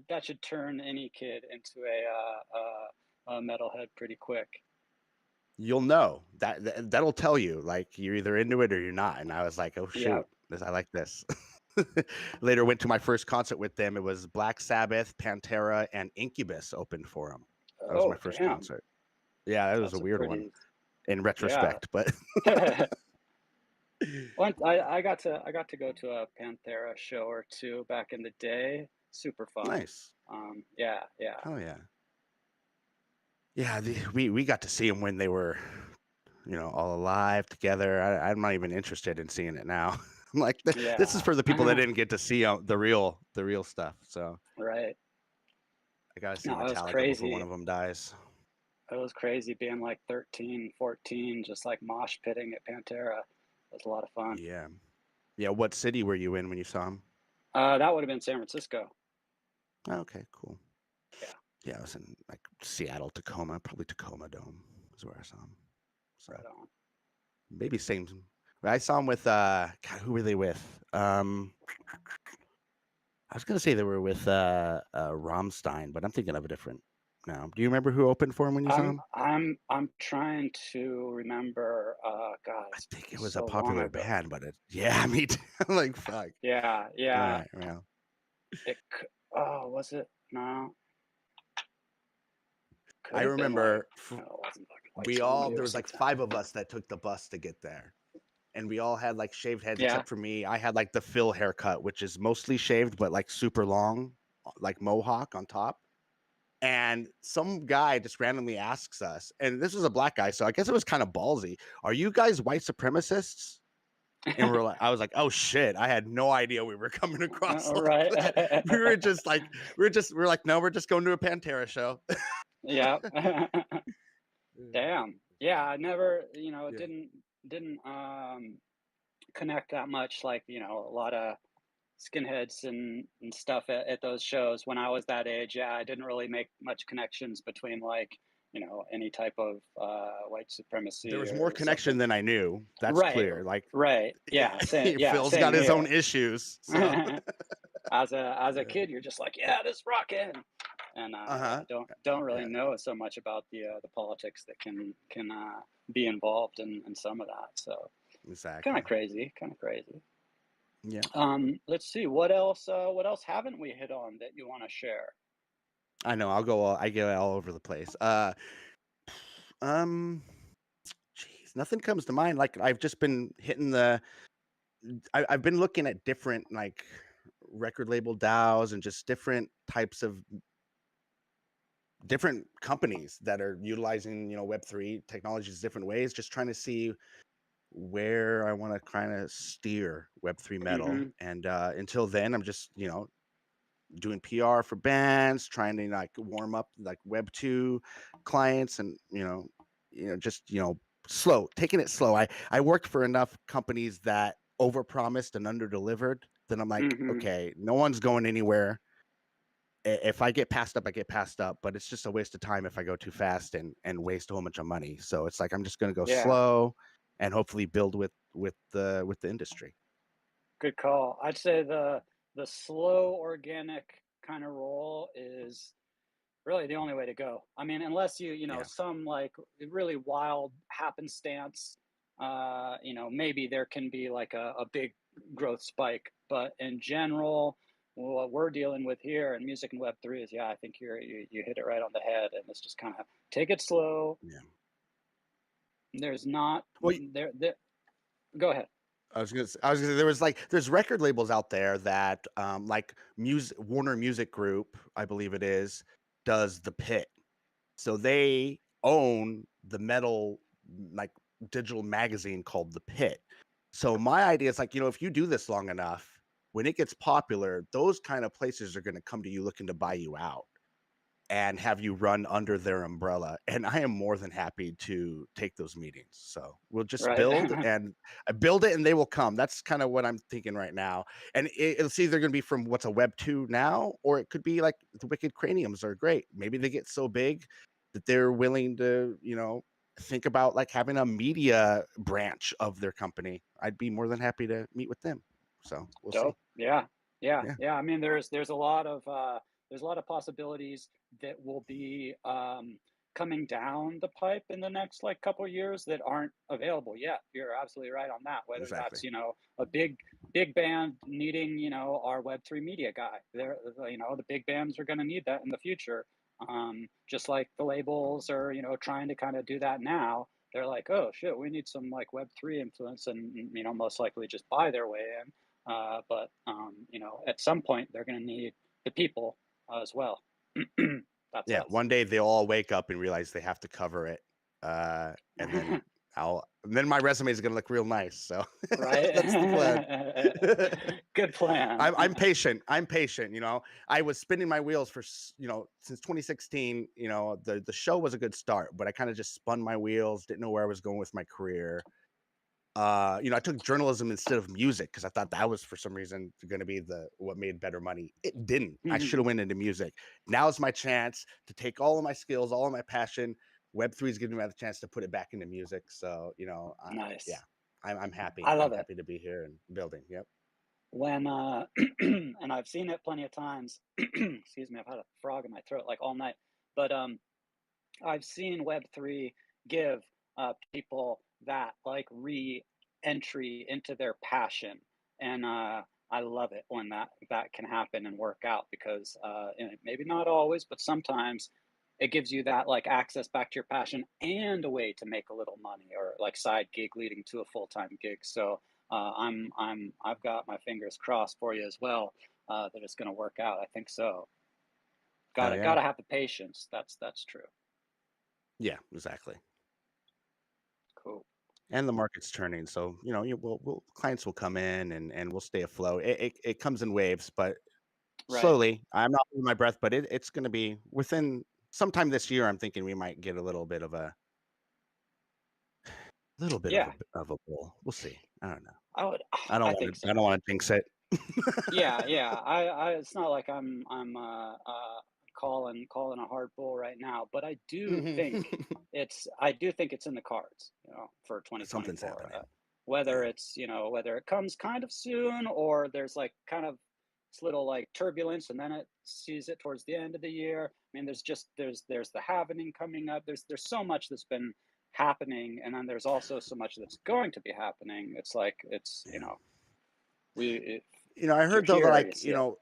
That should turn any kid into a metalhead pretty quick. You'll know that'll tell you like you're either into it or you're not. And I was like, oh Yeah. shoot, I like this. Later went to my first concert with them. It was Black Sabbath, Pantera, and Incubus opened for them. That was my Oh, first damn. concert. Yeah, that was a That's a weird one pretty in yeah. retrospect, but Once I got to go to a Panthera show or two back in the day. Super fun. nice. Yeah, yeah, Oh yeah, yeah. We got to see them when they were all alive together. I'm not even interested in seeing it now. I'm like, this is yeah. for the people that didn't get to see the real stuff. So Right. I gotta see No, it was Metallica before one crazy. of them dies. It was crazy being like 13, 14, just like mosh pitting at Pantera. It was a lot of fun. Yeah, yeah. What city were you in when you saw him? That would have been San Francisco. Okay, cool. Yeah, Yeah, I was in like Seattle, Tacoma, probably Tacoma Dome is where I saw him. So right on. maybe same. I saw him with God, who were they with? I was gonna say they were with Rammstein, but I'm thinking of a different now. Do you remember who opened for him when you saw him? I'm trying to remember. God, I think it it's was a so long popular ago. band, but yeah, me too. I'm like, fuck. Yeah, All yeah. right, well, Oh, was it? No, I could have been like. remember No, it wasn't like we Tommy all there or was like something. five of us that took the bus to get there. and we all had like shaved heads Yeah. except for me. I had like the Phil haircut, which is mostly shaved but like super long, like mohawk on top. And some guy just randomly asks us, and this was a black guy, so I guess it was kind of ballsy. Are you guys white supremacists? And we're like, I was like, oh shit, I had no idea we were coming across like Right. that. We were just like, we're like, no, we're just going to a Pantera show. Yeah. Yeah, Damn. Yeah, I never, it yeah. didn't connect that much, like, a lot of skinheads and stuff at those shows when I was that age. Yeah, I didn't really make much connections between, like, any type of white There supremacy was more or something. connection than I knew. That's Right, clear. Like, right. Yeah, yeah, Phil's same got his own here. issues. So, As a yeah. kid, you're just like, yeah, this rockin'. And Uh yeah, huh. don't really Yeah. know so much about the politics that can be involved in some of that. So kind of Exactly. crazy, kind of crazy. Yeah. Let's see, what else haven't we hit on that you want to share? I know. I go all over the place. Um, Jeez, nothing comes to mind. Like I've just been hitting the. I've been looking at different like record label DAOs and just different types of different companies that are utilizing Web3 technologies different ways. Just trying to see where I want to kind of steer Web3 metal. Hmm. And until then, I'm just doing PR for bands, trying to like warm up like Web2 clients, and just slow, taking it slow. I worked for enough companies that overpromised and underdelivered. Then I'm like, Hmm. okay, no one's going anywhere. If I get passed up, I get passed up. But it's just a waste of time if I go too fast and waste a whole bunch of money. So it's like I'm just going to go Yeah, slow and hopefully build with the industry. good call. I'd say the slow organic kind of roll is really the only way to go. I mean, unless Yeah, some like really wild happenstance, maybe there can be like a big growth spike. But in general, what we're dealing with here in music and Web3 is, yeah, I think you hit it right on the head, and it's just kind of take it slow. yeah. There's not Well, there. Go ahead. I was gonna say there was like there's record labels out there that like music Warner Music Group, I believe it is, does the pit. So they own the metal like digital magazine called The Pit. So my idea is like, if you do this long enough, when it gets popular, those kind of places are gonna come to you looking to buy you out and have you run under their umbrella. And I am more than happy to take those meetings. So we'll just Right. build and I build it and they will come. That's kind of what I'm thinking right now. And it's either going to be from what's a Web 2 now, or it could be like the Wicked Craniums are great. Maybe they get so big that they're willing to, think about like having a media branch of their company. I'd be more than happy to meet with them. So we'll see. Dope. Yeah. Yeah. Yeah, Yeah. I mean, there's a lot of possibilities that will be coming down the pipe in the next like couple of years that aren't available yet. You're absolutely right on that. Whether exactly. that's a big band needing our Web3 media guy. The big bands are going to need that in the future. Just like the labels are trying to kind of do that now. They're like, oh shit, we need some like Web3 influence, and most likely just buy their way in. But at some point they're going to need the people as well. That's Yeah, us. one day they'll all wake up and realize they have to cover it, and then my resume is gonna look real nice, so that's the plan. Right. Good plan. I'm patient, I was spinning my wheels since 2016. The show was a good start, but I kinda just spun my wheels, didn't know where I was going with my career. I took journalism instead of music because I thought that was for some reason going to be the what made better money. It didn't. I should have went into music. Now's my chance to take all of my skills, all of my passion. Web3 is giving me the chance to put it back into music. So yeah, Nice. I'm happy. I I'm love it happy to be here and building. Yep. when and I've seen it plenty of times. Excuse me, I've had a frog in my throat like all night. But I've seen Web3 give people that like re-entry into their passion, and I love it when that can happen and work out because maybe not always, but sometimes it gives you that like access back to your passion and a way to make a little money or like side gig leading to a full-time gig. So I've got my fingers crossed for you as well, that it's going to work out. I think so. Hell yeah. Gotta have the patience. That's true. Yeah, exactly. Cool. And the market's turning, so, we'll clients will come in and we'll stay afloat. It comes in waves, but Right. slowly. I'm not holding my breath, but it's gonna be within sometime this year, I'm thinking we might get a Yeah, of a bull. We'll see. I don't know. I would. I don't I wanna think I so don't too. wanna jinx it. Yeah, yeah. It's not like I'm calling a hard bull right now, but Mhm. I do think it's in the cards, for Something's 2024. happening. Whether Yeah. it's, whether it comes kind of soon or there's like kind of this little like turbulence and then it sees it towards the end of the year. I mean, there's the halvening coming up. There's so much that's been happening, and then there's also so much that's going to be happening. It's like Yeah. we I if you're heard though that, here, like, you see it.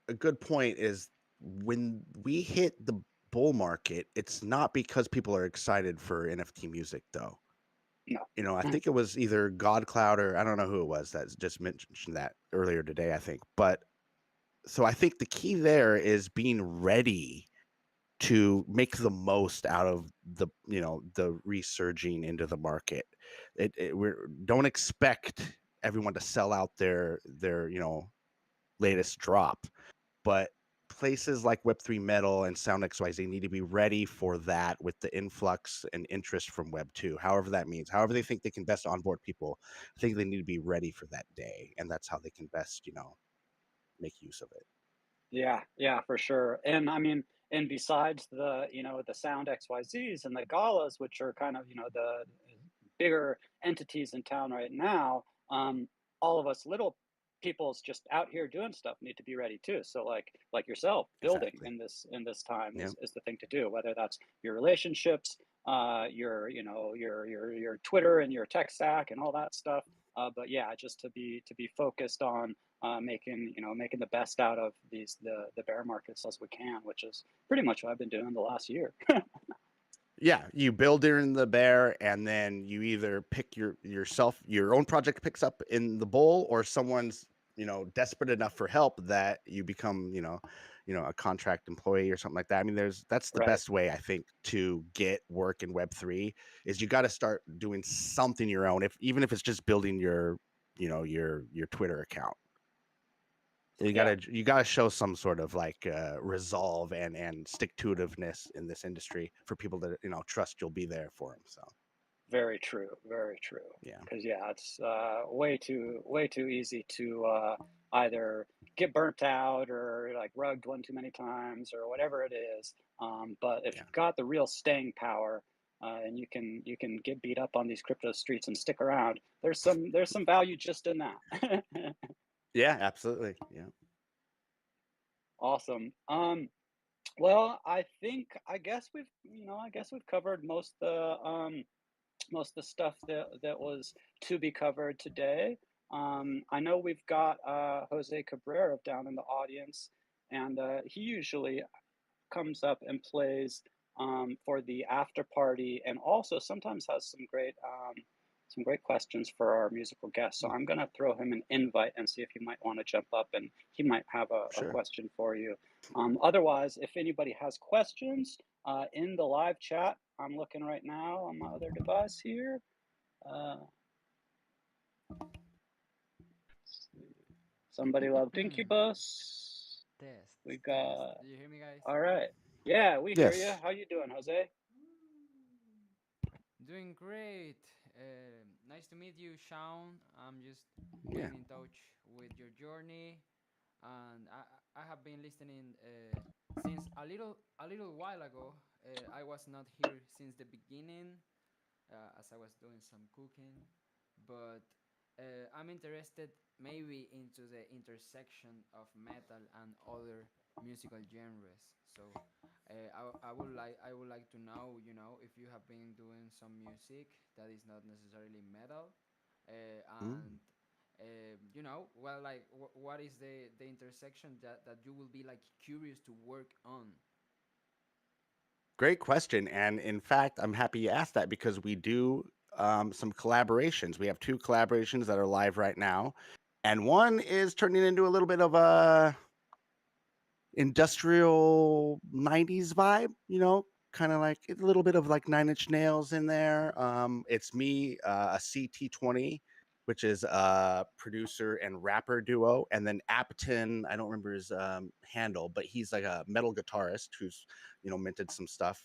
a good point is when we hit the bull market, it's not because people are excited for NFT music though. No. I think it was either God Cloud or I don't know who it was that just mentioned that earlier today, I think. But so I think the key there is being ready to make the most out of the resurging into the market. We don't expect everyone to sell out their latest drop, but places like Web3 Metal and Sound XYZ need to be ready for that with the influx and interest from Web2, however that means. However they think they can best onboard people, I think they need to be ready for that day, and that's how they can best, make use of it. Yeah, yeah, for sure. And I mean, and besides the Sound XYZs and the galas, which are kind of, the bigger entities in town right now, all of us little peoples just out here doing stuff need to be ready too. So like yourself, building Exactly. in this time Yeah. is the thing to do, whether that's your relationships, your Twitter and your tech stack and all that stuff. But yeah, just to be focused on making the best out of the bear markets as we can, which is pretty much what I've been doing the last year. Yeah, you build in the bear, and then you either pick your own project picks up in the bowl, or someone's desperate enough for help that you become a contract employee or something like that. I mean, that's the Right. best way I think to get work in Web3 is you got to start doing something your own, if even if it's just building your Twitter account. Yeah. You gotta show some sort of like resolve and stick to itiveness in this industry for people to trust you'll be there for them. So Very true. Very true. yeah, Because yeah, it's way too easy to either get burnt out or like rugged one too many times or whatever it is. But if yeah, you've got the real staying power, and you can get beat up on these crypto streets and stick around, there's some value just in that. yeah, absolutely, yeah, Awesome. Well, I guess we've covered most of the stuff that was to be covered today. I know we've got Jose Cabrera down in the audience, and he usually comes up and plays for the after party, and also sometimes has some great questions for our musical guests. So mm, I'm gonna throw him an invite and see if he might want to jump up, and he might have a sure. question for you. Otherwise, if anybody has questions in the live chat, I'm looking right now on my other device here. Uh, Somebody love Incubus. Test, We test. got Do you hear me, guys? all right. Yeah, we hear you. Yes, How you doing, Jose? Doing great. Nice to meet you, Sean. I'm just yeah, getting in touch with your journey, and I have been listening since a little while ago. I was not here since the beginning, as I was doing some cooking, but I'm interested maybe into the intersection of metal and other musical genres. So I would like to know, if you have been doing some music that is not necessarily metal, mm. and well, like what is the intersection that you will be like curious to work on? Great question. And in fact, I'm happy you asked that because we do some collaborations. We have two collaborations that are live right now. And one is turning into a little bit of a industrial 90s vibe, kind of like a little bit of like Nine Inch Nails in there. It's me, a CT20, which is a producer and rapper duo, and then Apton, I don't remember his handle, but he's like a metal guitarist who's, minted some stuff.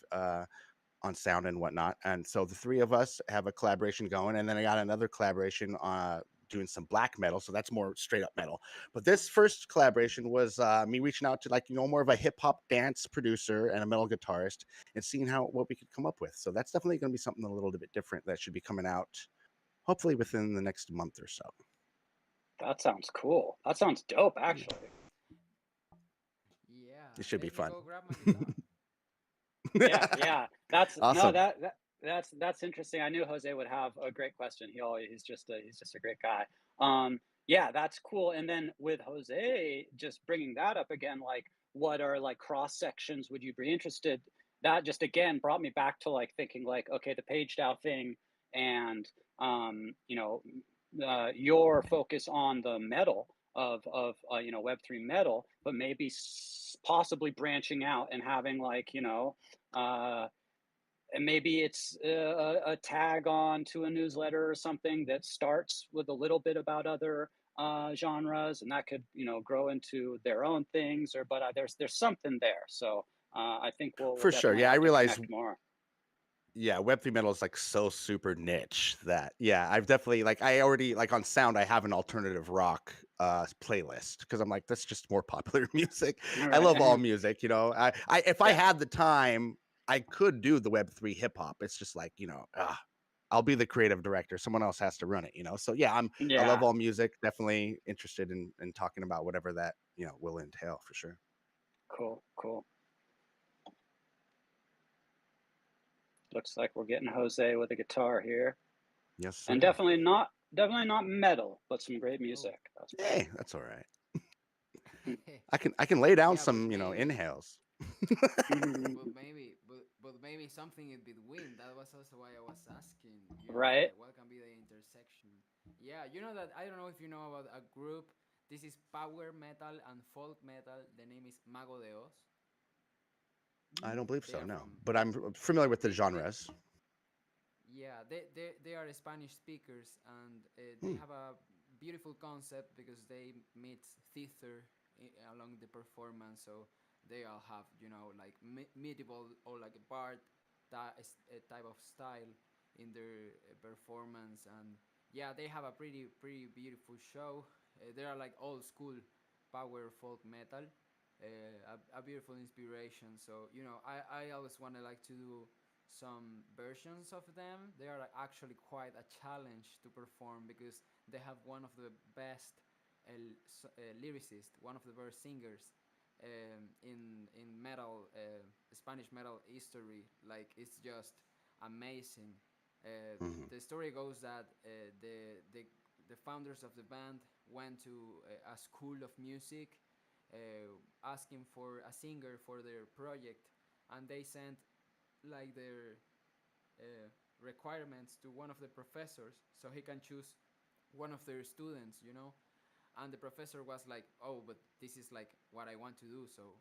On sound and whatnot. And so the three of us have a collaboration going, and then I got another collaboration doing some black metal. So that's more straight up metal. But this first collaboration was me reaching out to like more of a hip hop dance producer and a metal guitarist, and seeing how what we could come up with. So that's definitely going to be something a little bit different that should be coming out hopefully within the next month or so. That sounds cool. That sounds dope, Yeah, actually. Yeah, it should be let me fun. go grab my guitar. Yeah, yeah. That's no, Awesome. that's interesting. I knew Jose would have a great question. He's just a great guy. Yeah, that's cool. And then with Jose, just bringing that up again, like what are like cross sections would you be interested? That just again brought me back to like thinking like, okay, the page out thing and your focus on the metal of Web3 metal, but maybe possibly branching out and having like uh, and maybe it's a tag on to a newsletter or something that starts with a little bit about other genres, and that could grow into their own things. Or but there's something there. So I think we'll For sure. definitely Yeah, I have to realize connect more. yeah, Web3 metal is like so super niche that yeah, I've definitely like I already like on sound I have an alternative rock playlist because I'm like that's just more popular music. All I love all right. music. I if I Yeah. had the time, I could do the Web3 hip hop. It's just like, I'll be the creative director. Someone else has to run it. So yeah, I love Yeah. all music, definitely interested in talking about whatever that, will entail for sure. Cool. Cool. Looks like we're getting Jose with a guitar here, Yes, and sir. definitely not metal, but some great Oh, music. That's for Hey, sure. that's all right. I can lay down yeah, but some, maybe, inhales. but maybe something in between. That was also why I was asking. Right. Like what can be the intersection? Yeah, you know that I don't know if you know about a group. This is power metal and folk metal. The name is Mago de Oz. I don't believe They so, are no. from But I'm familiar with the they genres. yeah, they are Spanish speakers, and they Hmm. have a beautiful concept because they meet theater along the performance. So they all have like medieval or like a bard a type of style in their performance, and yeah, they have a pretty beautiful show. They are like old school power folk metal. A beautiful inspiration. So I always want to like to do some versions of them. They are like actually quite a challenge to perform because they have one of the best lyricists, one of the best singers in metal, Spanish metal history. Like it's just amazing. Hmm. The story goes that the founders of the band went to a school of music, asking for a singer for their project, and they sent like their requirements to one of the professors so he can choose one of their students. And the professor was like, oh, but this is like what I want to do, so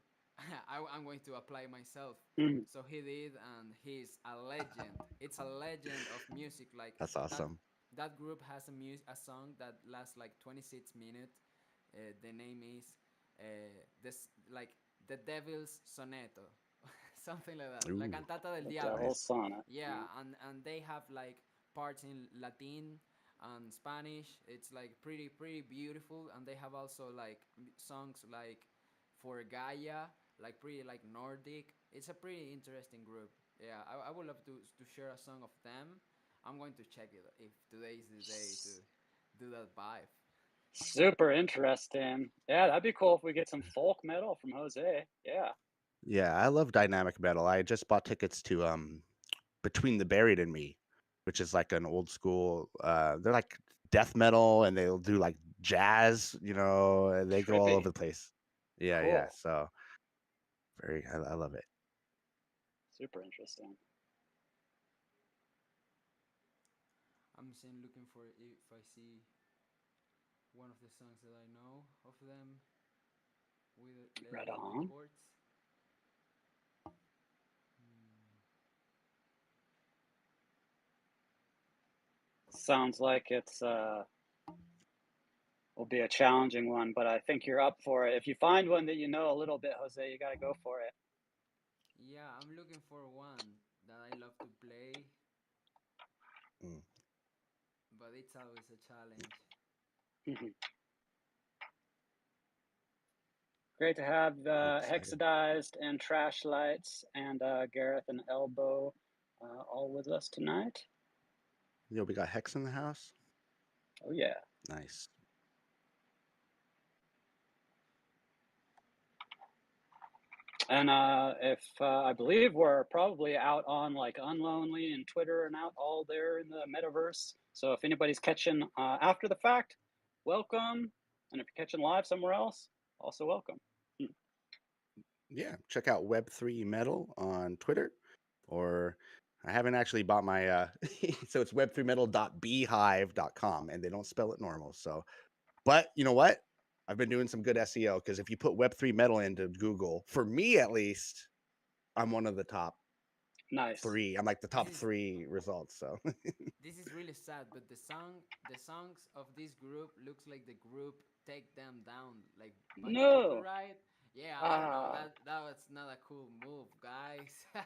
I'm going to apply myself. Mhm. So he did, and he's a legend. It's a legend of music. Like That's that awesome. that group has a song that lasts like 26 minutes. The name is this like the Devil's Soneto, something like that, la Ooh, cantata del The diablo. Devil's nice. Sonnet. Yeah, and they have like parts in Latin and Spanish. It's like pretty beautiful, and they have also like songs like for Gaia, like pretty like Nordic. It's a pretty interesting group. Yeah, I would love to share a song of them. I'm going to check it if today is the day to do that vibe. Super interesting. Yeah, that'd be cool if we get some folk metal from Jose. Yeah. Yeah, I love dynamic metal. I just bought tickets to Between the Buried and Me, which is like an old school they're like death metal and they'll do like jazz, and they go all over Trippy. the place. Yeah, yeah. Cool. So I love it. Super interesting. I'm saying looking for if I see one of the songs that I know of them with Right with on. chords. Hmm. Sounds like it's will be a challenging one, but I think you're up for it. If you find one that you know a little bit, Jose, you got to go for it. Yeah, I'm looking for one that I love to play, Mm, but it's always a challenge. Great to have I'm excited. Hexadized and Trash Lights and Gareth and Elbow all with us tonight. Yo, we got Hex in the house. Oh yeah. Nice. And if I believe we're probably out on like Unlonely and Twitter and out all there in the metaverse. So if anybody's catching after the fact, welcome. And if you're catching live somewhere else, also welcome. Yeah, check out Web3 Metal on Twitter, or I haven't actually bought my so it's web3metal.beehive.com, and they don't spell it normal. So, but you know what? I've been doing some good SEO, because if you put Web3 Metal into Google, for me at least, I'm one of the top Nice. three. I'm like the This top is three results. So this is really sad, but the songs of this group looks like the group take them down like by No. copyright. Yeah, I don't know. Ah, That was not a cool move, guys. I think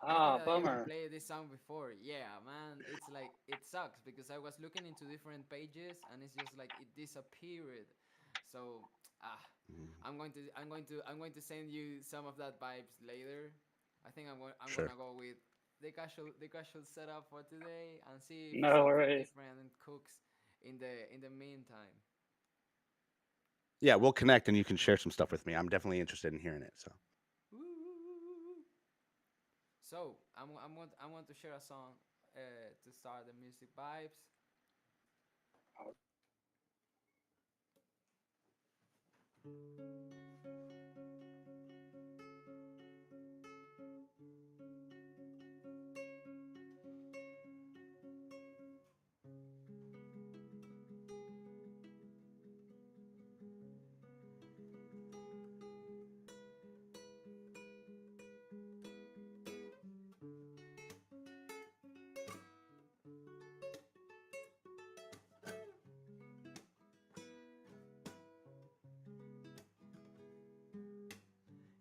that I even bummer. played this song before. Yeah, man, it's like it sucks because I was looking into different pages and it's just like it disappeared. So, ah, I'm going to send you some of that vibes later. I think I'm sure. gonna go with the casual setup for today and see if No something worries. different cooks in the meantime. Yeah, we'll connect and you can share some stuff with me. I'm definitely interested in hearing it. So Woo. So I want to share a song to start the music vibes.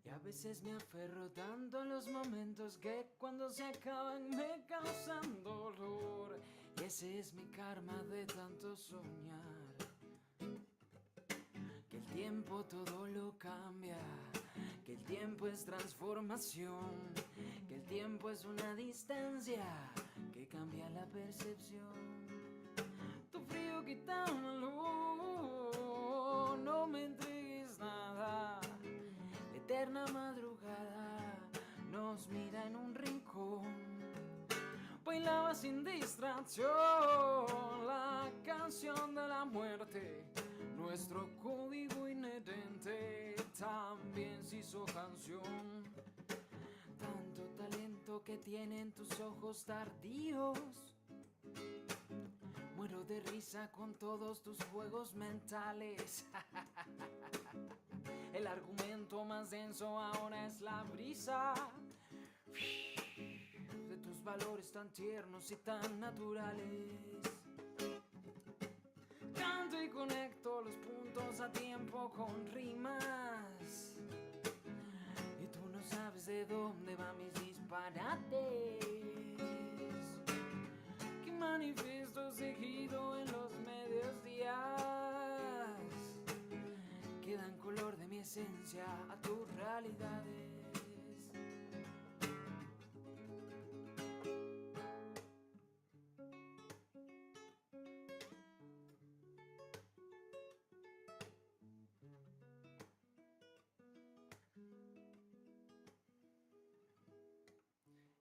Y a veces me aferro tanto a los momentos que cuando se acaban me causan dolor. Y ese es mi karma de tanto soñar. Que el tiempo todo lo cambia, que el tiempo es transformación, que el tiempo es una distancia que cambia la percepción. Tu frío quítamelo, no me entregues nada. La eterna madrugada nos mira en un rincón. Bailaba sin distracción la canción de la muerte. Nuestro código inherente también se hizo canción. Tanto talento que tienen tus ojos tardíos. Muero de risa con todos tus juegos mentales. El argumento más denso ahora es la brisa de tus valores tan tiernos y tan naturales. Canto y conecto los puntos a tiempo con rimas. Y tú no sabes de dónde van mis disparates. Que manifiesto seguido en los medios días. Que dan color de mi esencia a tus realidades.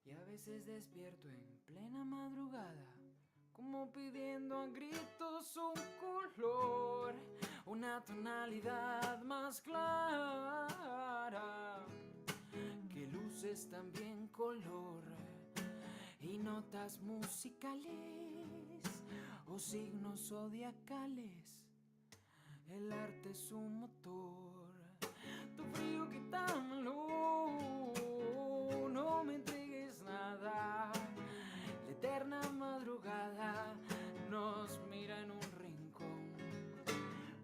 Y a veces despierto en plena madrugada, como pidiendo a gritos un color, una tonalidad más clara, que luces tan bien color y notas musicales o signos zodiacales. El arte es un motor, tu frío quítamelo, no me entregues nada. La eterna madrugada nos mira en un rincón.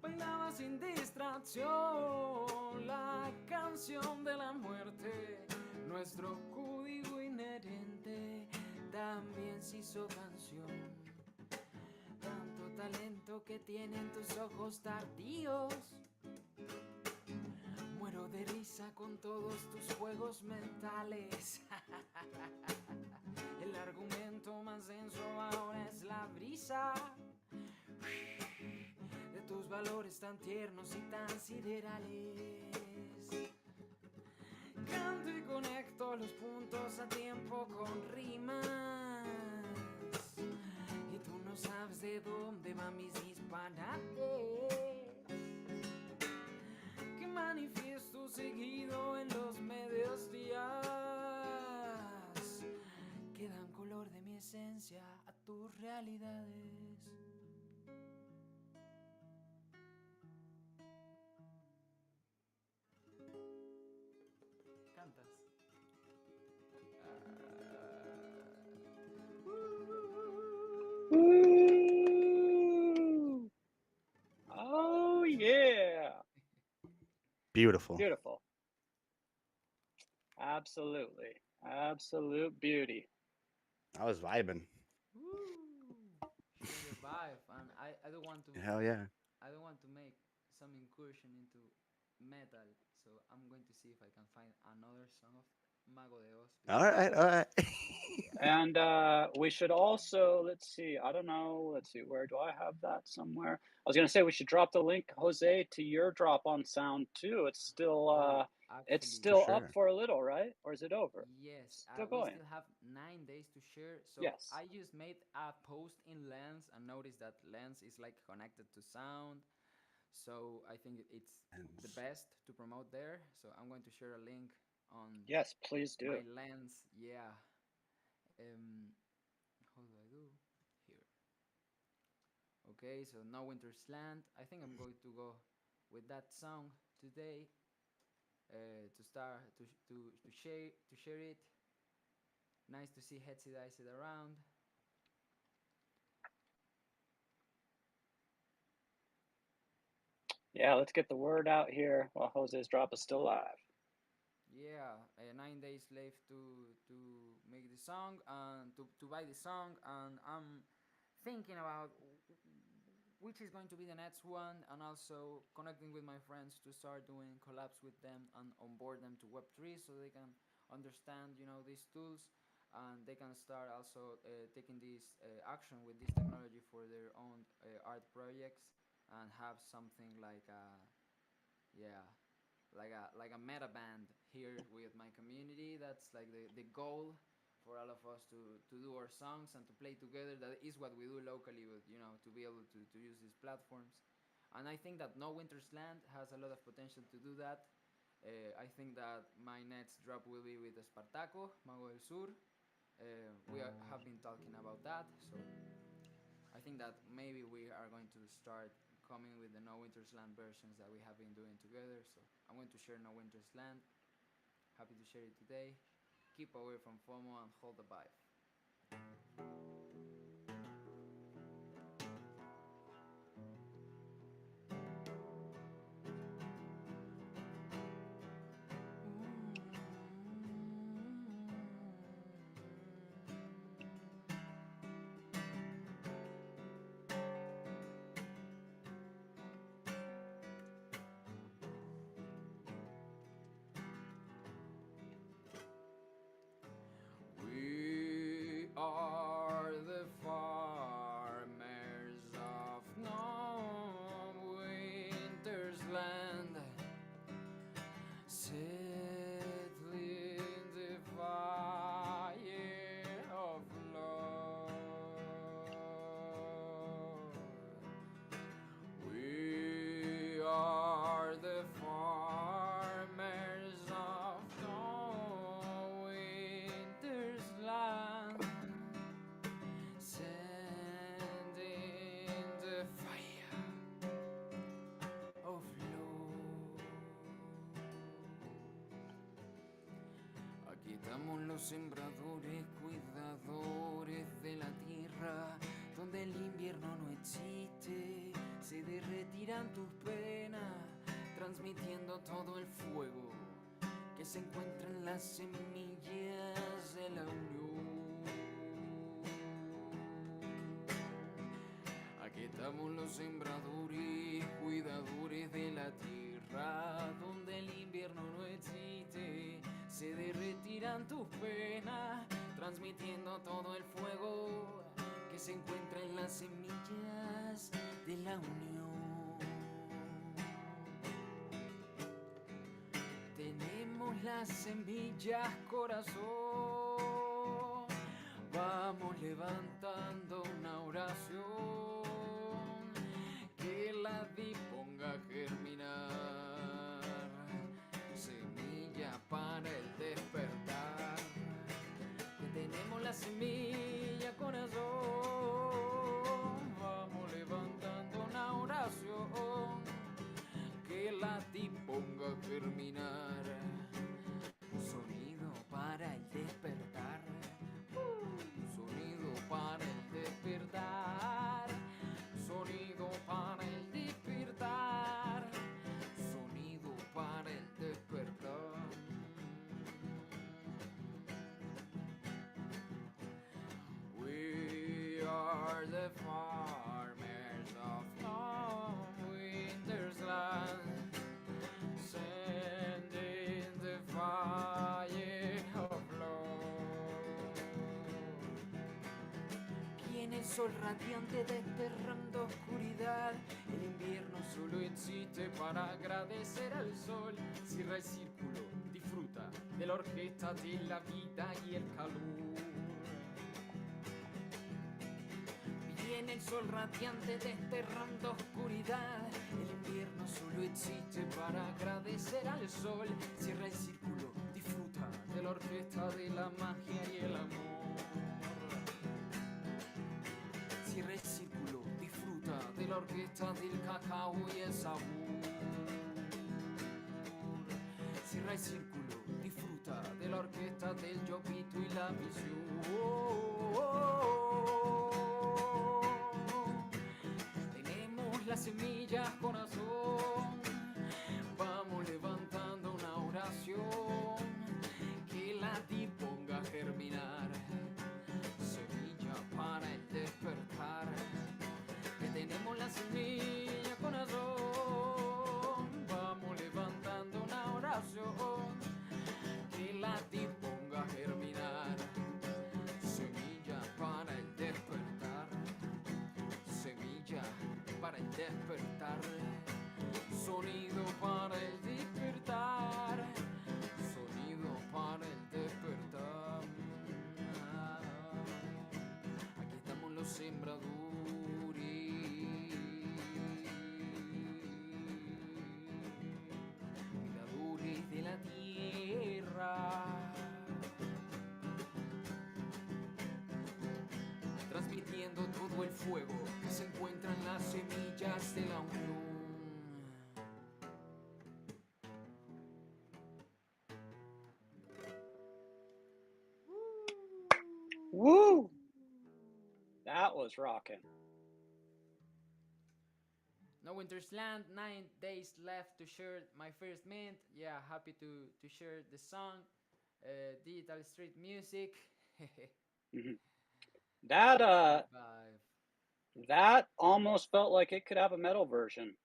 Bailaba sin distracción la canción de la muerte. Nuestro código inherente también se hizo canción. Tanto talento que tienen tus ojos tardíos. Muero de risa con todos tus juegos mentales. El argumento más denso ahora es la brisa de tus valores tan tiernos y tan siderales. Canto y conecto los puntos a tiempo con rimas. Y tú no sabes de dónde van mis disparates. Que manifiesto seguido en los medios días. Que dan color de mi esencia a tus realidades. Cantas. Woo! Oh yeah. Beautiful. Beautiful. Absolutely. Absolute beauty. I was vibing. Woo! Share the vibe, and I don't want to Hell yeah. make some incursion into metal, so I'm going to see if I can find another song of Mago de Oz All because right, all right. And we should also, let's see, I don't know, let's see, where do I have that somewhere? I was going to say we should drop the link, Jose, to your drop on sound too. oh, It's actually, For still up sure. for a little, right? Or is it over? yes, Still we going. still have 9 days to share. So Yes. I just made a post in Lens and noticed that Lens is like connected to sound. So I think it's And the best to promote there. So I'm going to share a link on Yes, please my do. Lens. Yeah. Um, how do I do? Here. Okay, so No Winter's Land. I think I'm going to go with that song today to start to share it. Nice to see Hetzy Dicey around. Yeah, let's get the word out here while Jose's drop is still live. Yeah, 9 days left to make the song and to buy the song, and I'm thinking about which is going to be the next one, and also connecting with my friends to start doing collabs with them and onboard them to Web3 so they can understand, these tools, and they can start also taking this action with this technology for their own art projects and have something like yeah, like a meta band here with my community. That's like the goal for all of us to do our songs and to play together. That is what we do locally, with to be able to use these platforms. And I think that No Winter's Land has a lot of potential to do that. I think that my next drop will be with Espartaco, Mago del Sur. Have been talking about that, so I think that maybe we are going to start coming with the No Winter's Land versions that we have been doing together. So I'm going to share No Winter's Land. Happy to share it today. Keep away from FOMO and hold the vibe. We are estamos los sembradores, cuidadores de la tierra, donde el invierno no existe, se derretirán tus penas, transmitiendo todo el fuego que se encuentra en las semillas de la unión. Aquí estamos los sembradores, cuidadores de la tierra, donde el invierno no existe, se derretirán tus penas, transmitiendo todo el fuego que se encuentra en las semillas de la unión. Tenemos las semillas, corazón, vamos levantando una oración, que la disponga a germinar, semilla para el despertar. Que tenemos la semilla, corazón, vamos levantando una oración, que la disponga a germinar, sonido para el despertar, sonido para el despertar, sonido para el despertar, sonido para el despertar. We are the farmers of no winter's land, sending the fire of love. Viene el sol radiante desterrando oscuridad. El invierno solo existe para agradecer al sol. Cierra el círculo, disfruta de la orquesta de la vida y el calor. Viene el sol radiante desterrando oscuridad. El invierno solo existe para agradecer al sol. Cierra el círculo, disfruta de la orquesta de la magia y el amor. Cierra el círculo, disfruta de la orquesta del cacao y el sabor. Cierra el círculo, disfruta de la orquesta del yopito y la visión. Tenemos las semillas, corazón, vamos levantando una oración, que la disponga a germinar, semilla para el despertar. Que tenemos la semilla, corazón, vamos levantando una oración, que la disponga a germinar, semilla para el despertar, semilla para el despertar, sonido para el despertar, sonido para el despertar. Aquí estamos los sembradores, cuidadores de la tierra, transmitiendo todo el fuego que se encuentra en las semillas de la unión. Woo! That was rocking. No Winter's Land, 9 days left to share my first mint. Yeah, happy to share the song, digital street music. Mhm. That Good vibe. that almost felt like it could have a metal version.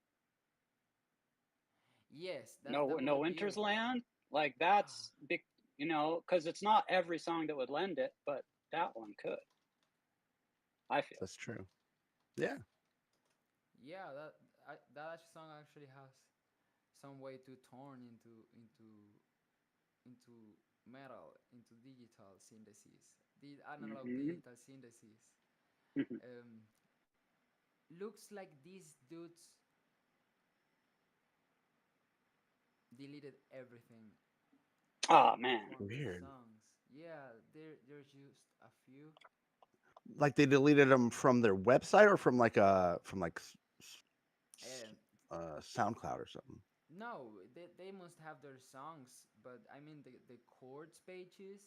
Yes, No, that would no be Winter's beautiful. Land. Like Ah, that's big, because it's not every song that would lend it, but that one could. I feel. That's true. Yeah. yeah, that song actually has some way to turn into metal, into digital synthesis, the analog Hmm. digital synthesis. Hmm. Um, looks like these dudes deleted everything Oh man. from their Weird. songs. Yeah, there's just a few. Like they deleted them from their website or from like SoundCloud or something. No, they must have their songs, but I mean the chords pages.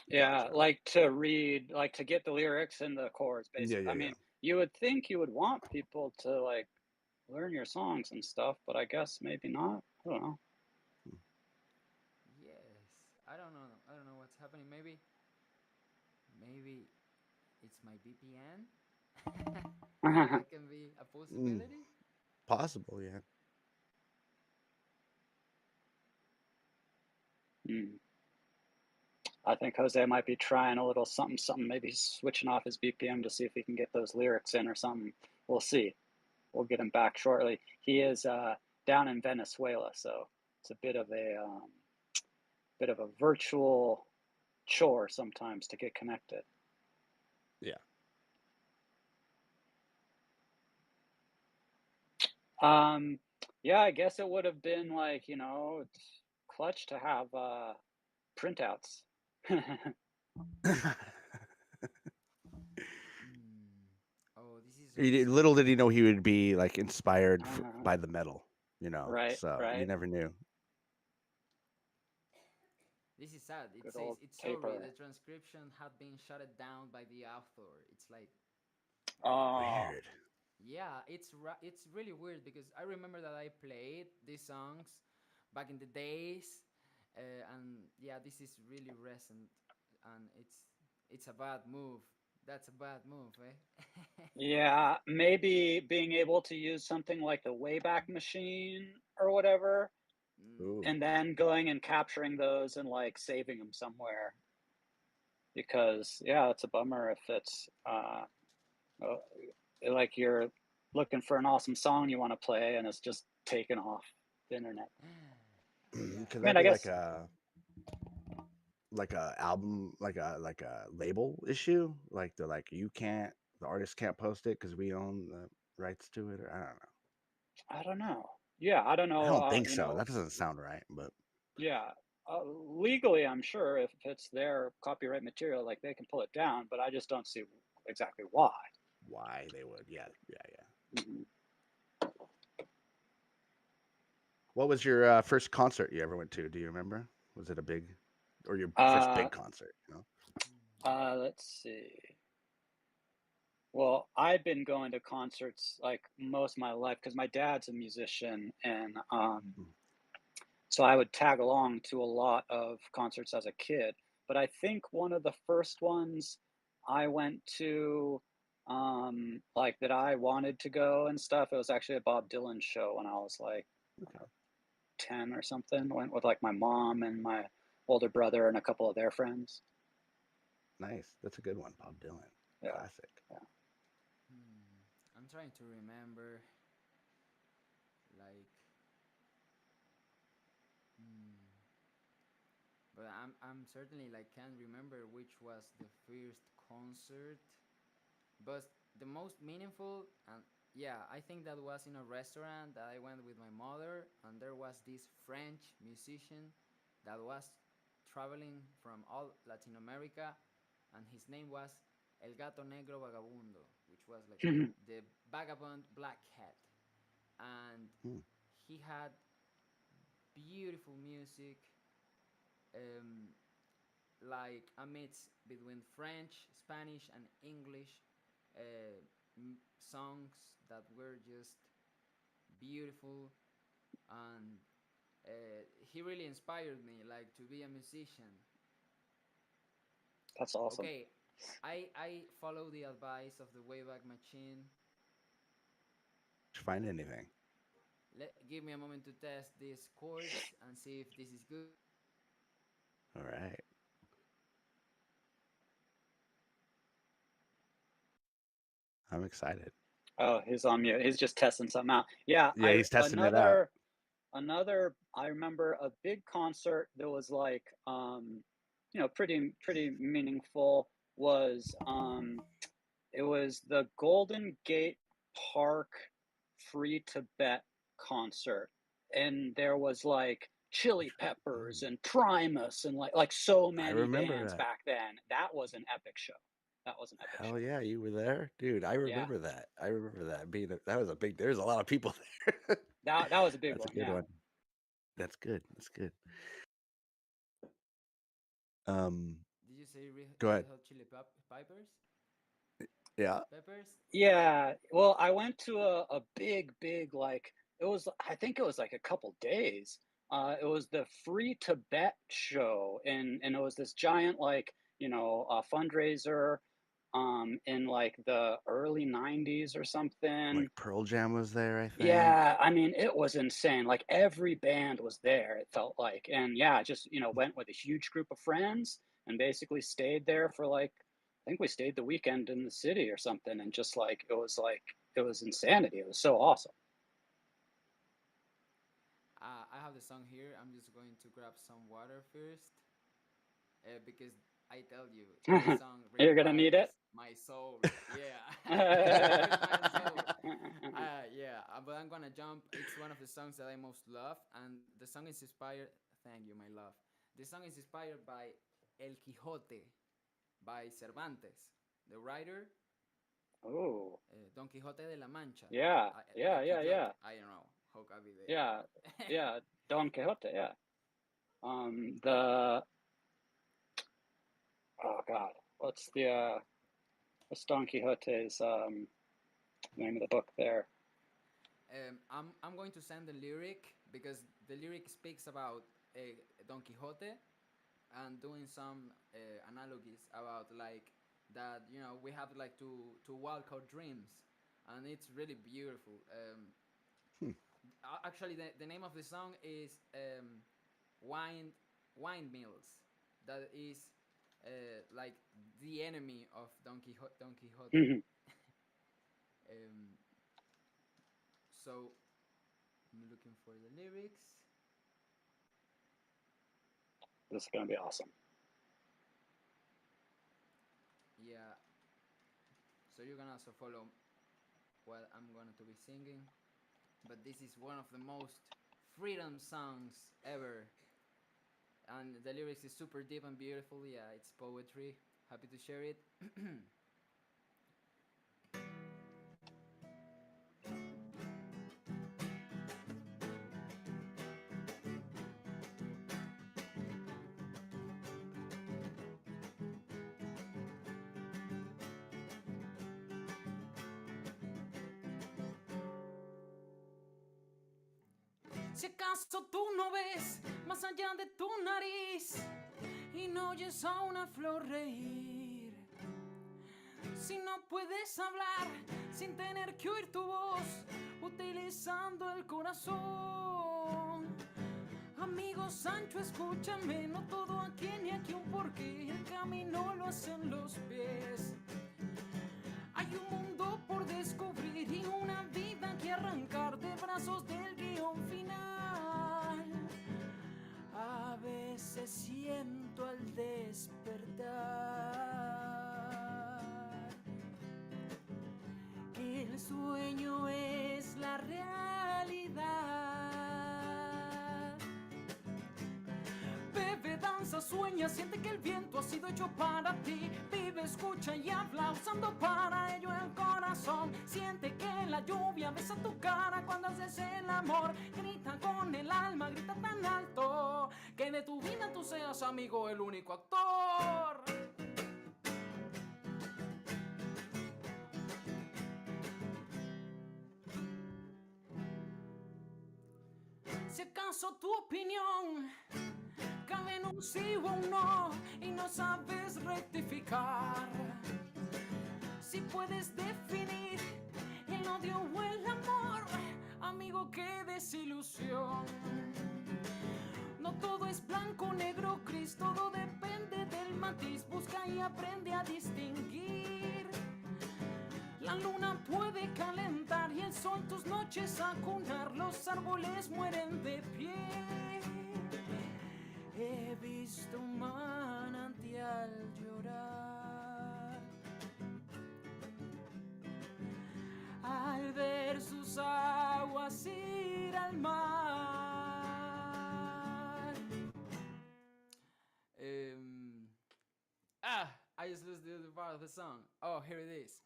Yeah, Gotcha. like to read, like to get the lyrics and the chords, Yeah, basically. yeah, I yeah. mean, you would think you would want people to like learn your songs and stuff, but I guess maybe not. I don't know. Yes, I don't know. I don't know what's happening. Maybe it's my VPN. That can be a Mm, possibility. possible, yeah. Hmm. I think Jose might be trying a little something, something, maybe he's switching off his BPM to see if he can get those lyrics in or something. We'll see. We'll get him back shortly. He is down in Venezuela, so it's a bit of a virtual chore sometimes to get connected. Yeah. Um, yeah, I guess it would have been like, it's clutch to have printouts. Mm. Oh, this is also Little did he know he would be like inspired uh, by the metal, you know. right, So you right. never knew. this is sad. It Good says old it's sorry. The paper. transcription had been shut down by the author. It's like Oh, Weird. yeah, it's really weird because I remember that I played these songs back in the days, and yeah, this is really recent, and it's a bad move. That's a bad move, eh? yeah. Maybe being able to use something like the Wayback Machine or whatever, mm. Ooh. and then going and capturing those and like saving them somewhere. Because yeah, it's a bummer if it's uh, like you're looking for an awesome song you want to play and it's just taken off the internet. Yeah. Could I mean, that I be guess like a album like a label issue? Like they're like the artist can't post it because we own the rights to it, or I don't know. I don't know. Yeah, I don't I know. don't think so. That doesn't sound right, but Yeah, legally, I'm sure if it's their copyright material, like they can pull it down, but I just don't see exactly why. why they would? Yeah, yeah, yeah. Mhm. What was your first concert you ever went to? Do you remember? Was it a big, or your first Uh, big concert? You know? let's see. Well, I've been going to concerts like most of my life because my dad's a musician, and Mm. so I would tag along to a lot of concerts as a kid. But I think one of the first ones I went to, like that I wanted to go and stuff, it was actually a Bob Dylan show when I was like Okay, 10 or something. Went with like my mom and my older brother and a couple of their friends. nice. That's a good one, Bob Dylan, Yeah, classic. yeah. Hmm. I'm trying to remember, like, hmm. But I'm certainly like can't remember which was the first concert. But the most meaningful, and yeah, I think that was in a restaurant that I went with my mother, and there was this French musician that was traveling from all Latin America, and his name was El Gato Negro Vagabundo, which was like the vagabond black cat, and Hmm. he had beautiful music, um, like a mix between French, Spanish, and English songs that were just beautiful, and he really inspired me, like to be a musician. That's awesome. Okay, I follow the advice of the Wayback Machine. Did you find anything? Give me a moment to test these chords and see if this is good. All right, I'm excited. Oh, he's on mute. He's just testing something out. Yeah, Yeah, I he's testing it out. another I remember a big concert that was like pretty meaningful was it was the Golden Gate Park Free Tibet concert. And there was like Chili Peppers Mm. and Primus and like so I many remember bands that. back then. That was an epic show. That was an epic Hell show. yeah, you were there, dude. I Yeah. remember that. I remember that being that was a big. There's a lot of people there. That was a big That's a one. good Yeah. one. That's good. That's good. Um, Did you say go Red ahead. Hot Chili Peppers? Yeah. Peppers? Yeah. Well, I went to a big like it was I think it was like a couple days. It was the Free Tibet show and it was this giant like, fundraiser in like the early 90s or something. Like Pearl Jam was there, I think. Yeah, I mean, it was insane. Like every band was there, it felt like. And yeah, just, went with a huge group of friends and basically stayed there for like, I think we stayed the weekend in the city or something. And just it was insanity. It was so awesome. I have the song here. I'm just going to grab some water first, because I tell you, this song You're gonna need it. requires my soul. Yeah, it requires my soul. Yeah, but I'm gonna jump. It's one of the songs that I most love, and the song is inspired. Thank you, my love. The song is inspired by El Quijote by Cervantes, the writer, Oh, Don Quixote de la Mancha. yeah, The yeah, yeah, Quixote. yeah, I don't know how can be yeah, the. yeah. Don Quixote, yeah. The oh God, what's Don Quixote's name of the book there? I'm going to send the lyric because the lyric speaks about Don Quixote and doing some analogies about like that, we have like to walk our dreams, and it's really beautiful. Hmm. Actually, the name of the song is wine wine mills. That is like the enemy of Don Quixote. um, so I'm looking for the lyrics. This is gonna be awesome. Yeah, so you can also follow what I'm going to be singing. But this is one of the most freedom songs ever. And the lyrics is super deep and beautiful. Yeah, it's poetry. Happy to share it. Si acaso tú no ves más allá de tu nariz y no oyes a una flor reír, si no puedes hablar sin tener que oír tu voz, utilizando el corazón. Amigo Sancho, escúchame, no todo aquí ni aquí un porqué, el camino lo hacen los pies. Hay un mundo por descubrir y una vida que arrancar de brazos del guión final. A veces siento al despertar que el sueño es la realidad. Bebe, danza, sueña, siente que el viento ha sido hecho para ti. Vive, escucha y habla usando para ello el corazón. Siente que la lluvia besa tu cara cuando haces el amor. Grita con el alma, grita tan alto que de tu vida tú seas, amigo, el único actor. Si acaso tu opinión cabe en un sí o un no y no sabes rectificar, si puedes definir el odio o el amor, amigo, qué desilusión. No todo es blanco, negro, gris, todo depende del matiz. Busca y aprende a distinguir. La luna puede calentar y el sol tus noches acunar. Los árboles mueren de pie. He visto un manantial llorar al ver sus aguas ir al mar. I just lost the part of the song. Oh, here it is.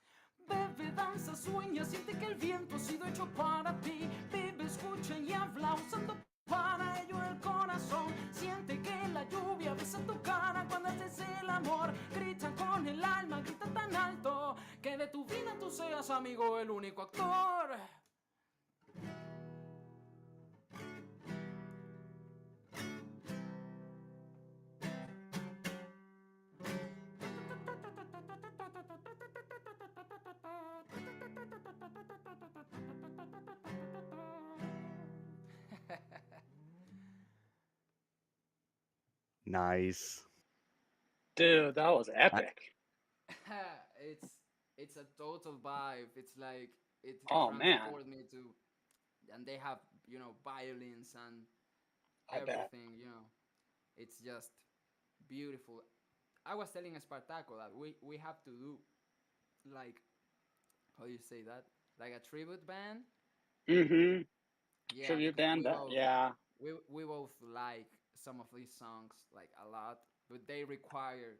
Bebe, danza, sueña, siente que el viento ha sido hecho para ti. Vive, escuchen y habla usando para ello el corazón. Siente que la lluvia besa tu cara cuando haces el amor. Grita con el alma, grita tan alto que de tu vida tú seas amigo el único actor. Nice. Dude, that was I, epic. it's it's a total vibe. It's like it Oh man, transport me to, and they have violins and I bet. everything. It's just beautiful. I was telling Spartaco that we have to do like, how do you say that, like a tribute band. Mm-hmm. Yeah, Tribute because band. That, yeah. we both like some of these songs like a lot, but they require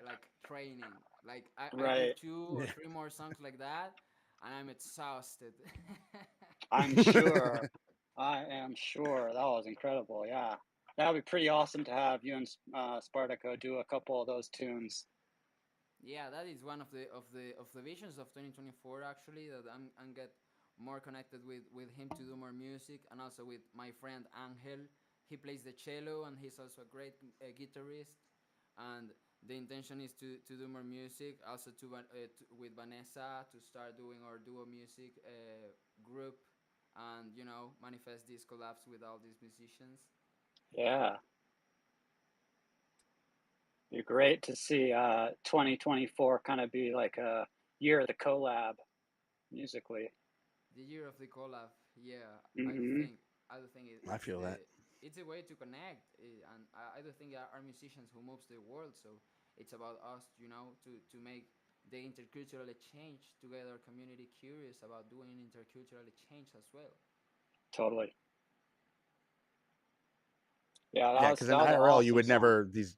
like training. Like I do Right. two or three more songs like that, and I'm exhausted. I'm sure. I am sure. That was incredible. Yeah. That would be pretty awesome to have you and Spartaco do a couple of those tunes. Yeah, that is one of the visions of 2024 actually, that I'm get more connected with him to do more music, and also with my friend Angel. He plays the cello and he's also a great guitarist, and the intention is to do more music, also with Vanessa to start doing our duo music group, and manifest these collabs with all these musicians. Yeah. Be great to see 2024 kind of be like a year of the collab musically. The year of the collab, yeah, Hmm. I do think I feel that. it's a way to connect, and I do think that are musicians who moves the world. So it's about us, to make the intercultural exchange to get our community curious about doing intercultural exchange as well. Totally. Yeah, Yeah, because that in was an IRL, you awesome would song. never these.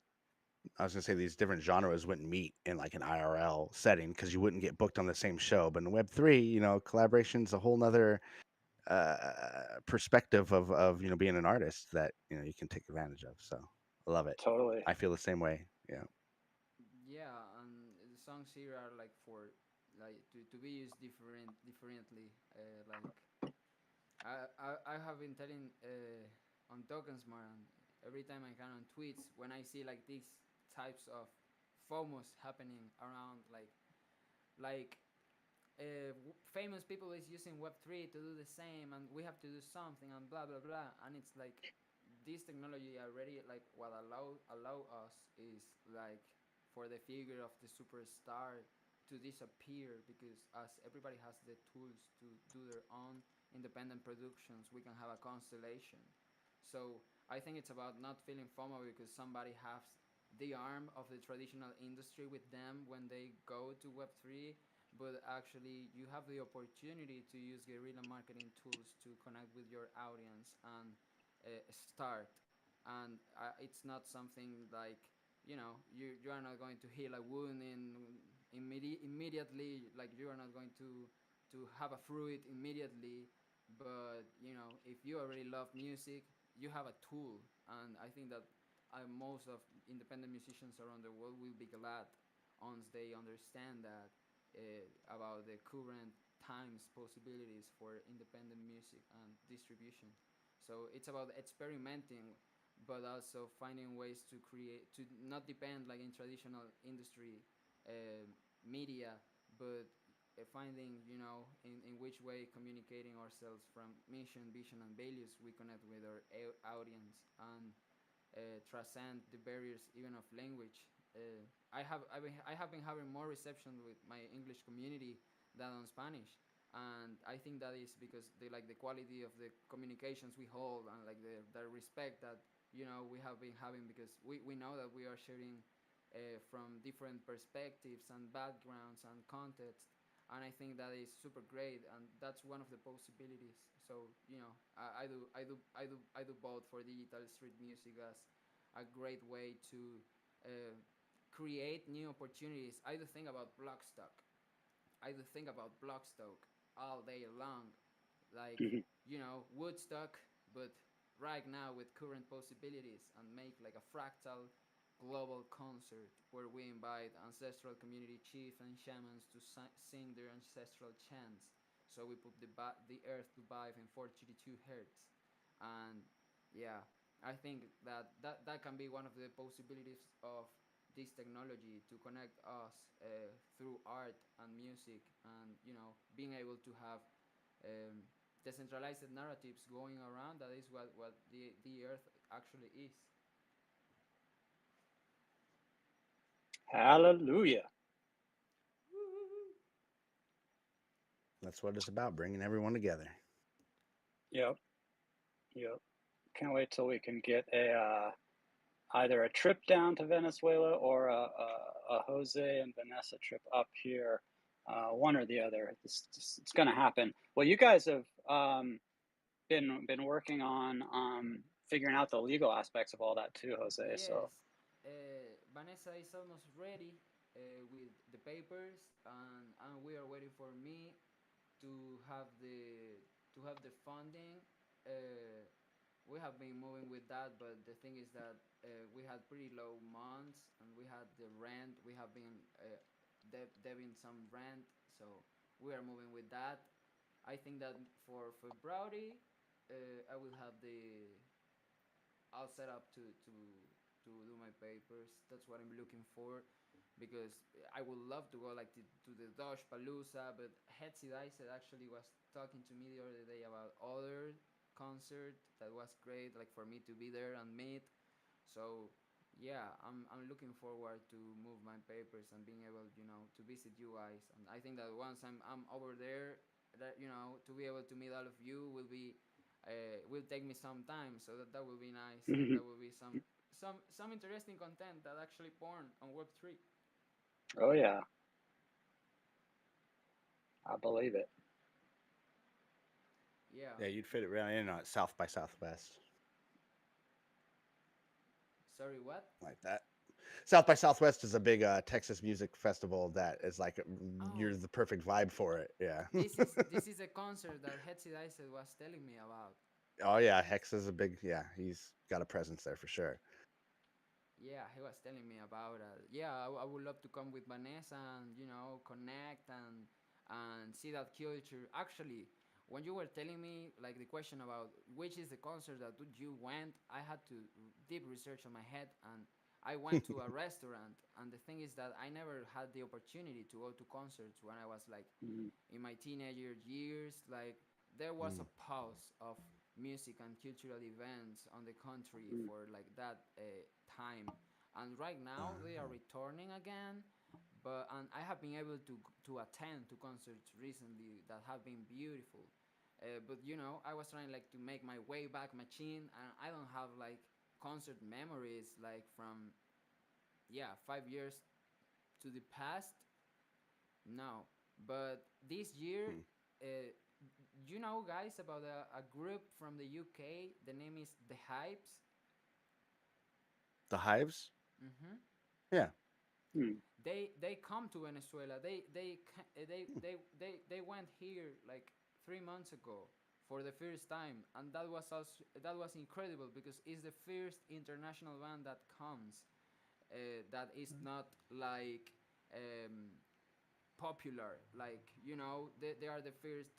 I was gonna say these different genres wouldn't meet in like an IRL setting because you wouldn't get booked on the same show. But in Web3, collaboration's a whole nother perspective of being an artist that you can take advantage of. So I love it. Totally. I feel the same way. Yeah. Yeah, and the songs here are like for like to be used differently. Like I have been telling on Tokens more, and every time I can on tweets when I see like these types of FOMOs happening around, like famous people is using Web3 to do the same, and we have to do something, and blah blah blah, and it's like this technology already, like what allow us is like for the figure of the superstar to disappear, because as everybody has the tools to do their own independent productions, we can have a constellation. So I think it's about not feeling FOMO because somebody has the arm of the traditional industry with them when they go to Web3, but actually you have the opportunity to use guerrilla marketing tools to connect with your audience and start. And it's not something like, you are not going to heal a wound immediately, like you are not going to have a fruit immediately, but if you already love music, you have a tool. And I think that most of independent musicians around the world will be glad once they understand that, about the current times possibilities for independent music and distribution. So it's about experimenting, but also finding ways to create, to not depend like in traditional industry uh, media, but finding, in which way communicating ourselves from mission, vision, and values we connect with our audience, and transcend the barriers even of language. I have been having more reception with my English community than on Spanish, and I think that is because they like the quality of the communications we hold, and like the respect that we have been having, because we know that we are sharing from different perspectives and backgrounds and contexts, and I think that is super great, and that's one of the possibilities. So I do both for digital street music as a great way to uh, create new opportunities. I do think about Blockstock. I do think about Blockstock all day long. like Mhm. Woodstock, but right now with current possibilities, and make like a fractal global concert where we invite ancestral community chiefs and shamans to sing their ancestral chants. So we put the earth to vibe in 432 hertz, and yeah, I think that can be one of the possibilities of this technology to connect us through art and music, and being able to have um, decentralized narratives going around. That is what the earth actually is. Hallelujah. That's what it's about, bringing everyone together. Yep. Yep. Can't wait till we can get a either a trip down to Venezuela or a Jose and Vanessa trip up here, one or the other. It's going to happen. Well, you guys have been working on figuring out the legal aspects of all that too, Jose. So. Yes, Vanessa is almost ready with the papers, and we are waiting for me to have the funding. We have been moving with that, but the thing is that we had pretty low months, and we had the rent. We have been debbing some rent, so we are moving with that. I think that for February, I will have the all set up to do my papers. That's what I'm looking for, because I would love to go like to the Dosh Palooza, but Hetzi Dice actually was talking to me the other day about other concert that was great, like for me to be there and meet. So yeah, I'm looking forward to move my papers and being able, to visit you guys. And I think that once I'm over there, that to be able to meet all of you will take me some time. So that will be nice, and that will be some interesting content that actually born on Web3. Oh yeah, I believe it. Yeah. Yeah, you'd fit it right in on South by Southwest, Sorry, what? like that. South by Southwest is a big Texas music festival that is like you're Oh, the perfect vibe for it. Yeah. this is a concert that Hetzi Dice was telling me about. Oh yeah, Hex is a big, yeah. He's got a presence there for sure. Yeah, he was telling me about it. Yeah, I would love to come with Vanessa and connect and see that culture. Actually, when you were telling me like the question about which is the concert that you went, I had to deep research on my head, and I went to a restaurant. And the thing is that I never had the opportunity to go to concerts when I was like Mhm. in my teenager years. Like there was a Mm, pause of music and cultural events on the country Mhm. for like that time, and right now they are uh, returning again. But and I have been able to attend to concerts recently that have been beautiful. But I was trying like to make my way back machine, and I don't have like concert memories like from 5 years to the past. No, but this year, hmm. uh, guys, about a group from the UK. The name is The Hypes. The Hives? Mm-hmm. Yeah. Mhm. They come to Venezuela. They went here like 3 months ago for the first time, and that was incredible because it's the first international band that comes that is not like um, popular. Like they are the first.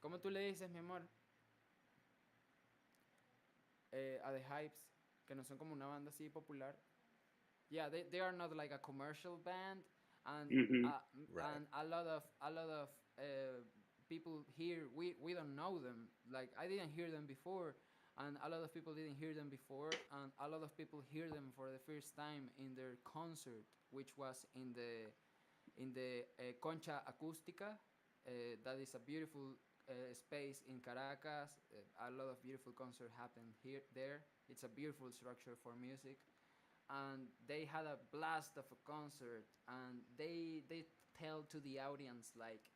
¿Cómo tú le dices, mi amor? A The Hypes, que no son como una banda así popular. Yeah, they are not like a commercial band, and Mhm. Right. a lot of people here, we don't know them. Like I didn't hear them before, and a lot of people didn't hear them before, and a lot of people hear them for the first time in their concert, which was in the Concha Acústica. That is a beautiful space in Caracas. A lot of beautiful concerts happen here there. It's a beautiful structure for music, and they had a blast of a concert, and they tell to the audience like,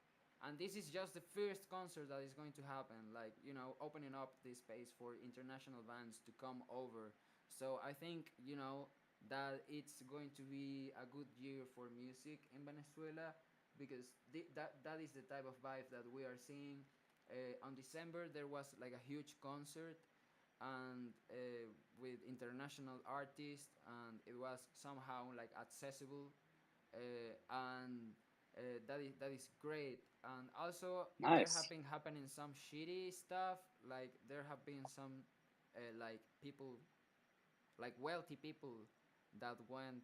and this is just the first concert that is going to happen, like opening up this space for international bands to come over. So I think that it's going to be a good year for music in Venezuela, because that is the type of vibe that we are seeing. on December there was like a huge concert, and with international artists, and it was somehow like accessible, and that is great. And also there have Nice. been happening some shitty stuff, like there have been some like people, like wealthy people, that went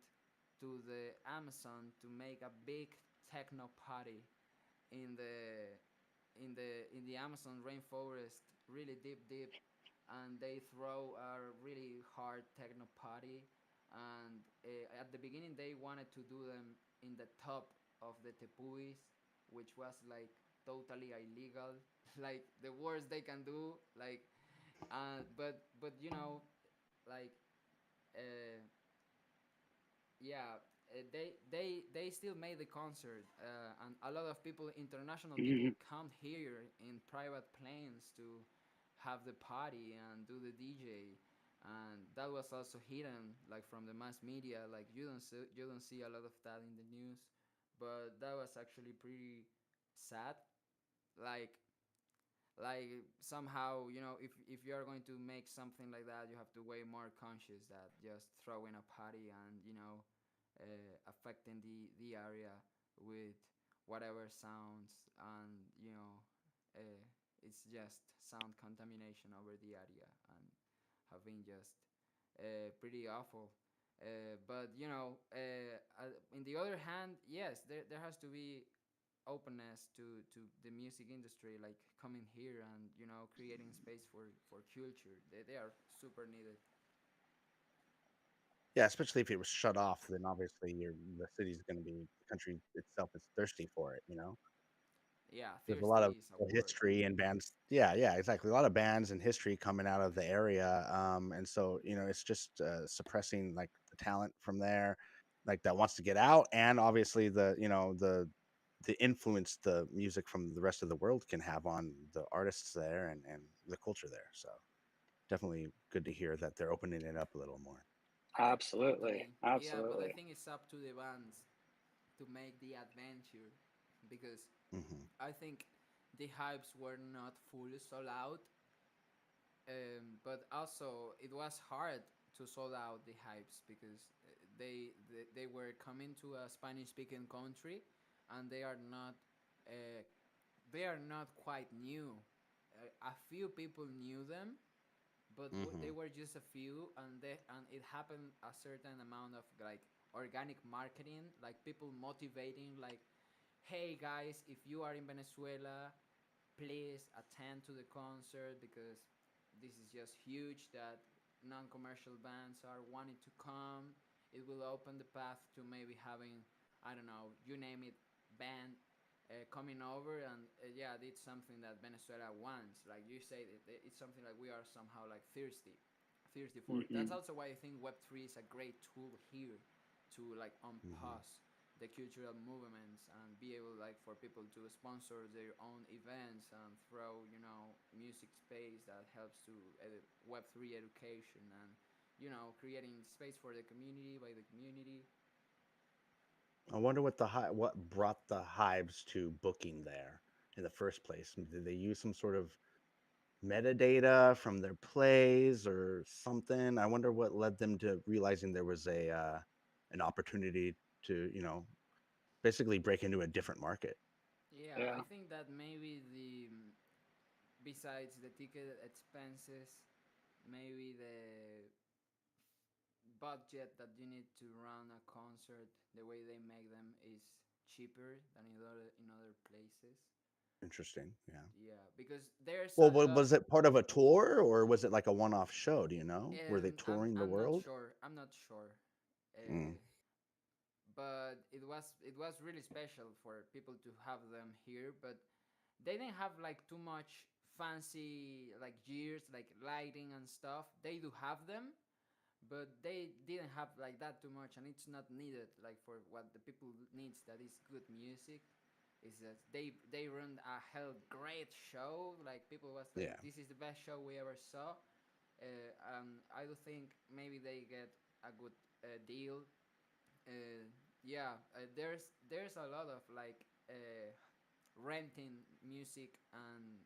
to the Amazon to make a big techno party in the in the Amazon rainforest, really deep, and they throw a really hard techno party. And at the beginning, they wanted to do them in the top of the tepuis, which was like totally illegal, like the worst they can do, like. But like uh, yeah, they still made the concert, and a lot of people, international people, Mhm. come here in private planes to have the party and do the DJ, and that was also hidden like from the mass media. Like you don't see a lot of that in the news, but that was actually pretty sad. Like somehow, if you are going to make something like that, you have to way more conscious that just throwing a party and uh, affecting the area with whatever sounds, and uh, it's just sound contamination over the area, and have been just pretty awful. But in the other hand, yes, there has to be openness to the music industry, like coming here and creating space for culture. They are super needed. Yeah, especially if it was shut off, then obviously the city's going to be the country itself is thirsty for it. Yeah, There's a lot of thirsty is a word. history and bands. Yeah, yeah, exactly. A lot of bands and history coming out of the area, and so it's just suppressing like the talent from there, like that wants to get out, and obviously the influence the music from the rest of the world can have on the artists there and the culture there. So definitely good to hear that they're opening it up a little more. Absolutely. Totally. Yeah, but I Absolutely. think it's up to the bands to make the adventure, because Hmm. I think the hypes were not fully sold out, but also it was hard to sold out the hypes, because they were coming to a Spanish speaking country, and uh, they are not quite new. A few people knew them, but they Hmm. were just a few, and it happened a certain amount of like organic marketing, like people motivating, like, hey guys, if you are in Venezuela, please attend to the concert, because this is just huge that non-commercial bands are wanting to come. It will open the path to maybe having, I don't know, you name it, band coming over, and yeah, it's something that Venezuela wants. Like you say, it's something like we are somehow like thirsty for. That's Hmm. also why I think Web3 is a great tool here to like Hmm. unpause the cultural movements, and be able like for people to sponsor their own events and throw music space that helps to Web3 education, and creating space for the community by the community. I wonder what brought the Hives to booking there in the first place. Did they use some sort of metadata from their plays or something? I wonder what led them to realizing there was an opportunity to, basically break into a different market. Yeah, I Yeah. think that maybe the besides the ticket expenses, maybe the budget that you need to run a concert, the way they make them is cheaper than in other places. Interesting. Yeah. Yeah, because there's Well, a lot. was it part of a tour or was it like a one-off show? Do you know? Were they I'm touring the I'm not world? sure. I'm not sure. Mm, Uh, but it was really special for people to have them here. But they didn't have like too much fancy like gears, like lighting and stuff. They do have them, but they didn't have like that too much, and it's not needed like for what the people needs, that is good music. Is that they run a hell great show, like people was like, yeah. this is the best show we ever saw. I do think maybe they get a good deal. Yeah, there's a lot of like renting music and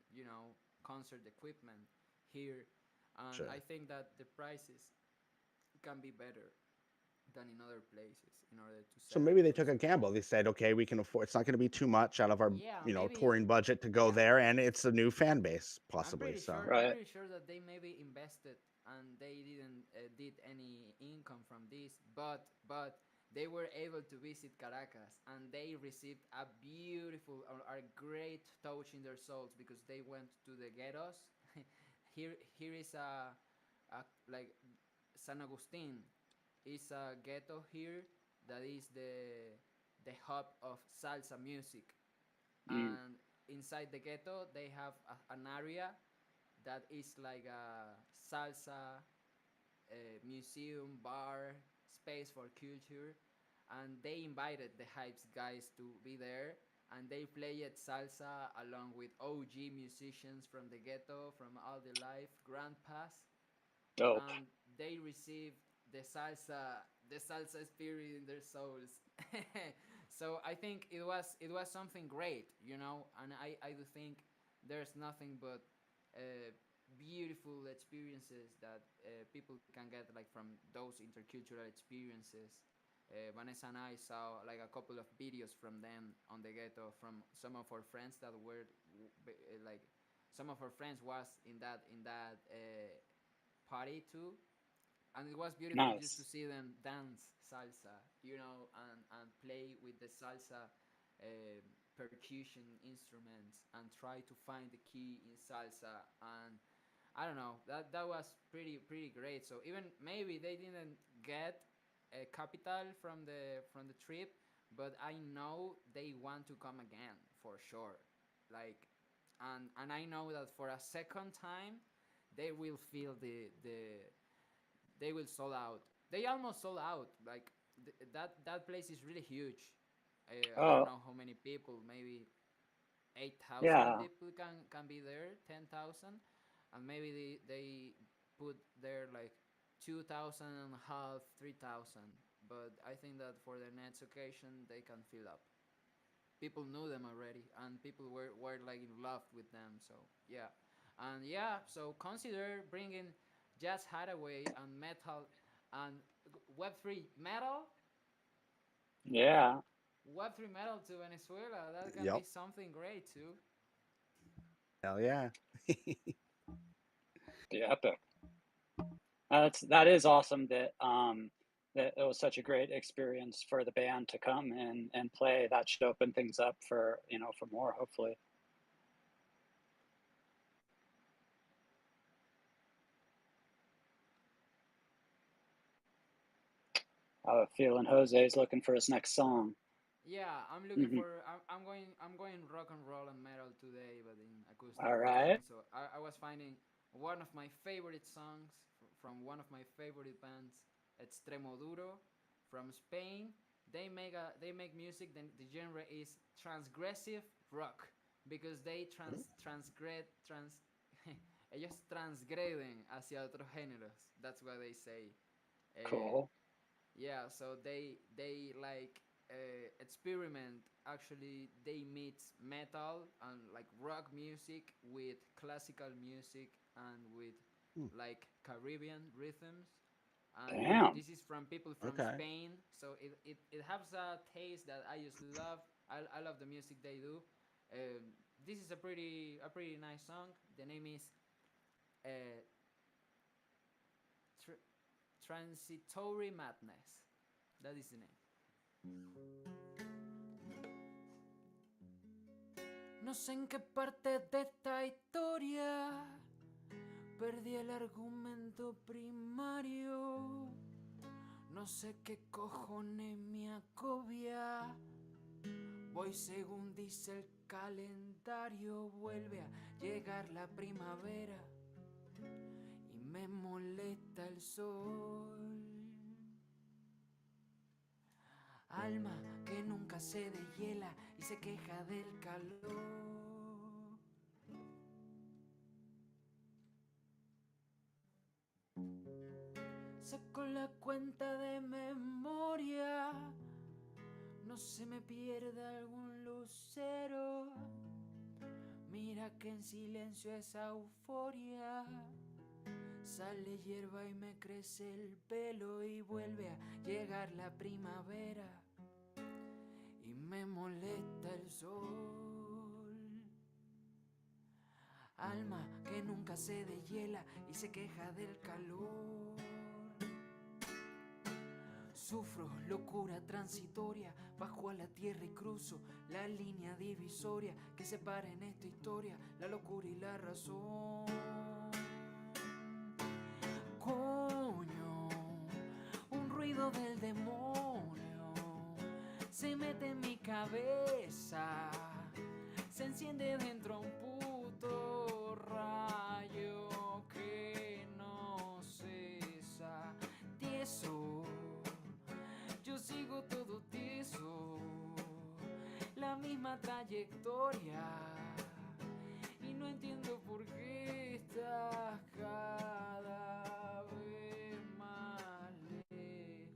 concert equipment here, and I Sure. think that the prices can be better than in other places in order to So set up maybe they took a concerts. gamble. They said, "Okay, we can afford it's not gonna be too much out of our, Yeah, maybe. touring budget to go Yeah, there, and it's a new fan base possibly." So, I'm Right. pretty sure that they maybe invested and they didn't did any income from this, but they were able to visit Caracas and they received a beautiful or a great touch in their souls because they went to the ghettos. Here is a like San Agustin is a ghetto here that is the hub of salsa music, Mm. and inside the ghetto they have an area that is like a salsa museum bar space for culture, and they invited the hypes guys to be there, and they played salsa along with OG musicians from the ghetto, from all the life grandpas, Dope. and they received the salsa spirit in their souls. So I think it was something great, and I do think there's nothing but beautiful experiences that people can get like from those intercultural experiences. Vanessa and I saw like a couple of videos from them on the ghetto from some of our friends that were like some of our friends was in that party too, and it was beautiful just to Nice. see them dance salsa, and play with the salsa percussion instruments and try to find the key in salsa. And I don't know, that was pretty great. So even maybe they didn't get a capital from the trip, but I know they want to come again for sure. Like, and I know that for a second time they will feel they will sold out. They almost sold out. Like that place is really huge. I don't Oh, know how many people. Maybe 8,000 yeah. people can be there. 10,000, and maybe they put there like 2,000 and a half, 3,000. But I think that for the next occasion they can fill up. People knew them already, and people were like in love with them. So yeah, and yeah, so consider bringing Jazz Hathaway and metal and Web3 metal, Yeah. Web3 metal to Venezuela. That can be yep. something great too. Hell yeah. The epic. That is awesome that that it was such a great experience for the band to come and play. That should open things up for for more, hopefully. I have a feeling Jose's looking for his next song. Yeah, I'm looking Hmm. for. I'm going rock and roll and metal today, but in acoustic All right. version. So I was finding one of my favorite songs from one of my favorite bands, Extremo Duro, from Spain. They make music. Then the genre is transgressive rock because they Mm, ellos transgreden hacia otros géneros. That's what they say. Uh, Cool. yeah, so they like experiment. Actually, they mix metal and like rock music with classical music and with mm, like Caribbean rhythms. And Damn. this is from people from okay. Spain, so it has a taste that I just love. I love the music they do. This is a pretty nice song. The name is uh, Tr- Transitory Madness. That is the name. No sé en qué parte de esta historia perdí el argumento primario. No sé qué cojones me agobia. Voy según dice el calendario. Vuelve a llegar la primavera y me molesta el sol. Alma que nunca se deshiela y se queja del calor. Saco la cuenta de memoria, no se me pierda algún lucero. Mira que en silencio esa euforia. Sale hierba y me crece el pelo y vuelve a llegar la primavera y me molesta el sol. Alma que nunca se deshiela y se queja del calor. Sufro locura transitoria, bajo a la tierra y cruzo la línea divisoria que separa en esta historia la locura y la razón. Coño, un ruido del demonio se mete en mi cabeza, se enciende dentro un puto rayo que no cesa. Tieso, yo sigo todo tieso, la misma trayectoria, y no entiendo por qué estás cada vez más lejos.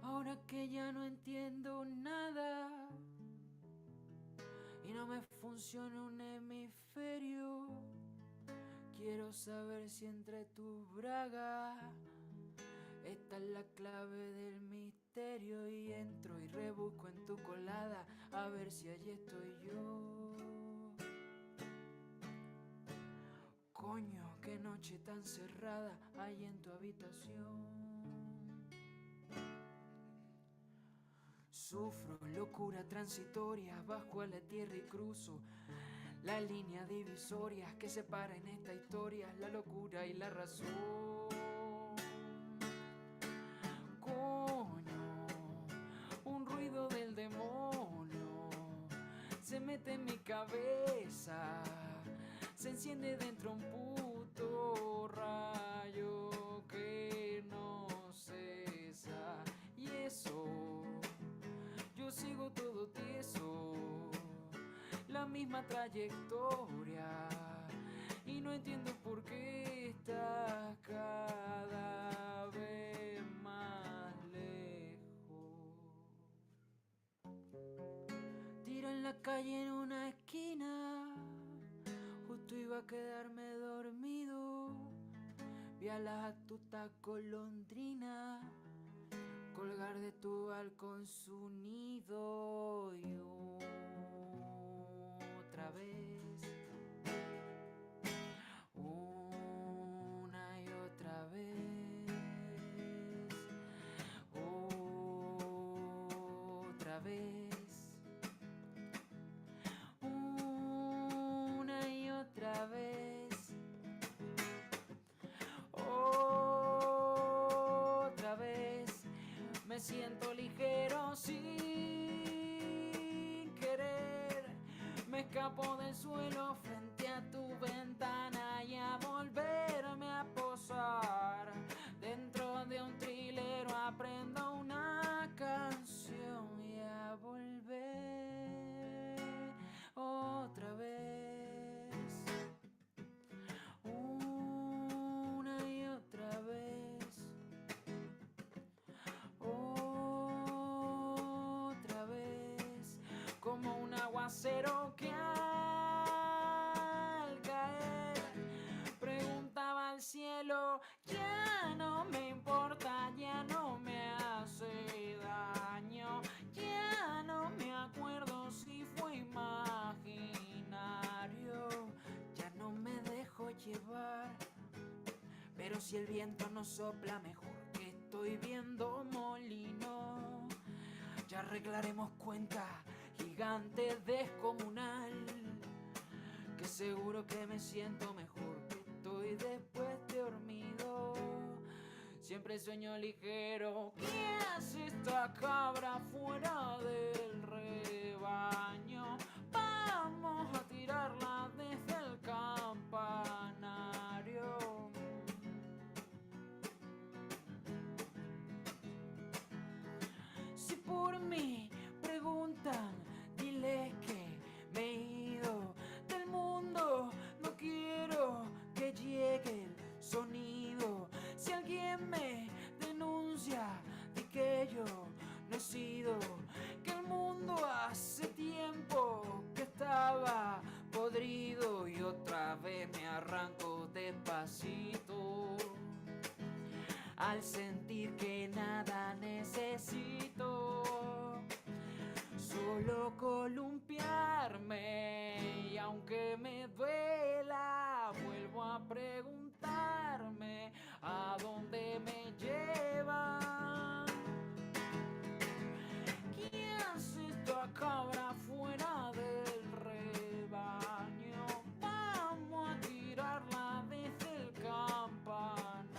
Ahora que ya no entiendo nada y no me funciona un hemisferio, quiero saber si entre tus bragas esta es la clave del misterio, y entro y rebusco en tu colada a ver si allí estoy yo. Coño, qué noche tan cerrada hay en tu habitación. Sufro locura transitoria, bajo a la tierra y cruzo la línea divisoria que separa en esta historia la locura y la razón. Coño, un ruido del demonio se mete en mi cabeza, se enciende dentro un puto rayo que no cesa. Y eso, yo sigo todo tieso, la misma trayectoria, y no entiendo por qué estás cada vez más lejos. Tiro en la calle en una esquina, justo iba a quedarme dormido, vi a las astutas golondrinas colgar de tu balcón su nido, y otra vez, una y otra vez, otra vez, una y otra vez, otra vez. Me siento ligero sin querer, me escapo del suelo frente a tu ventana y a volverme a posar dentro de un trilero. Aprendo una canción y a volver otra vez, una y otra vez, otra vez, como un aguacero que al caer preguntaba al cielo. Ya no me importa, ya no me hace daño, ya no me acuerdo si fue imaginario, ya no me dejo llevar. Pero si el viento no sopla, mejor que estoy viendo molino. Ya arreglaremos cuenta, gigante descomunal, que seguro que me siento mejor que estoy después de dormido. Siempre sueño ligero, ¿qué hace esta cabra fuera del rebaño? Vamos a tirarla desde el campanario. Si por mí preguntan, diles que me he ido del mundo. No quiero que llegue el sonido. Si alguien me denuncia de que yo no he sido, que el mundo al sentir que nada necesito, solo columpiarme. Y aunque me duela, vuelvo a preguntarme a dónde me lleva. ¿Quién se esta cabra fuera del rebaño? Vamos a tirarla desde el campanario.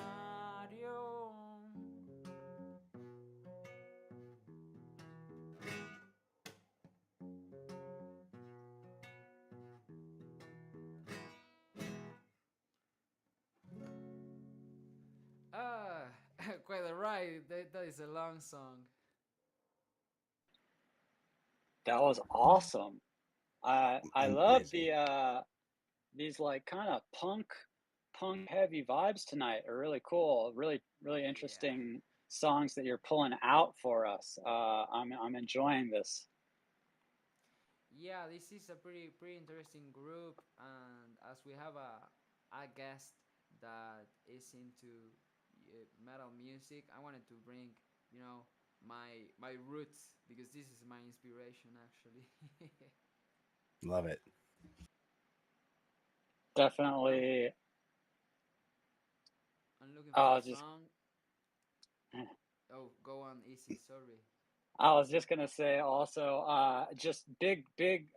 Ah, quite right. That is a long song. That was awesome. I love Amazing. these like kind of punk heavy vibes tonight are really cool. Really Yeah. interesting songs that you're pulling out for us. I'm enjoying this. Yeah, this is a pretty interesting group, and as we have a guest that is into metal music, I wanted to bring, you know, my roots because this is my inspiration actually. Love it. I'm Definitely. I'm looking for a I was just song. Oh, go on, easy. Sorry. I was just gonna say also, just big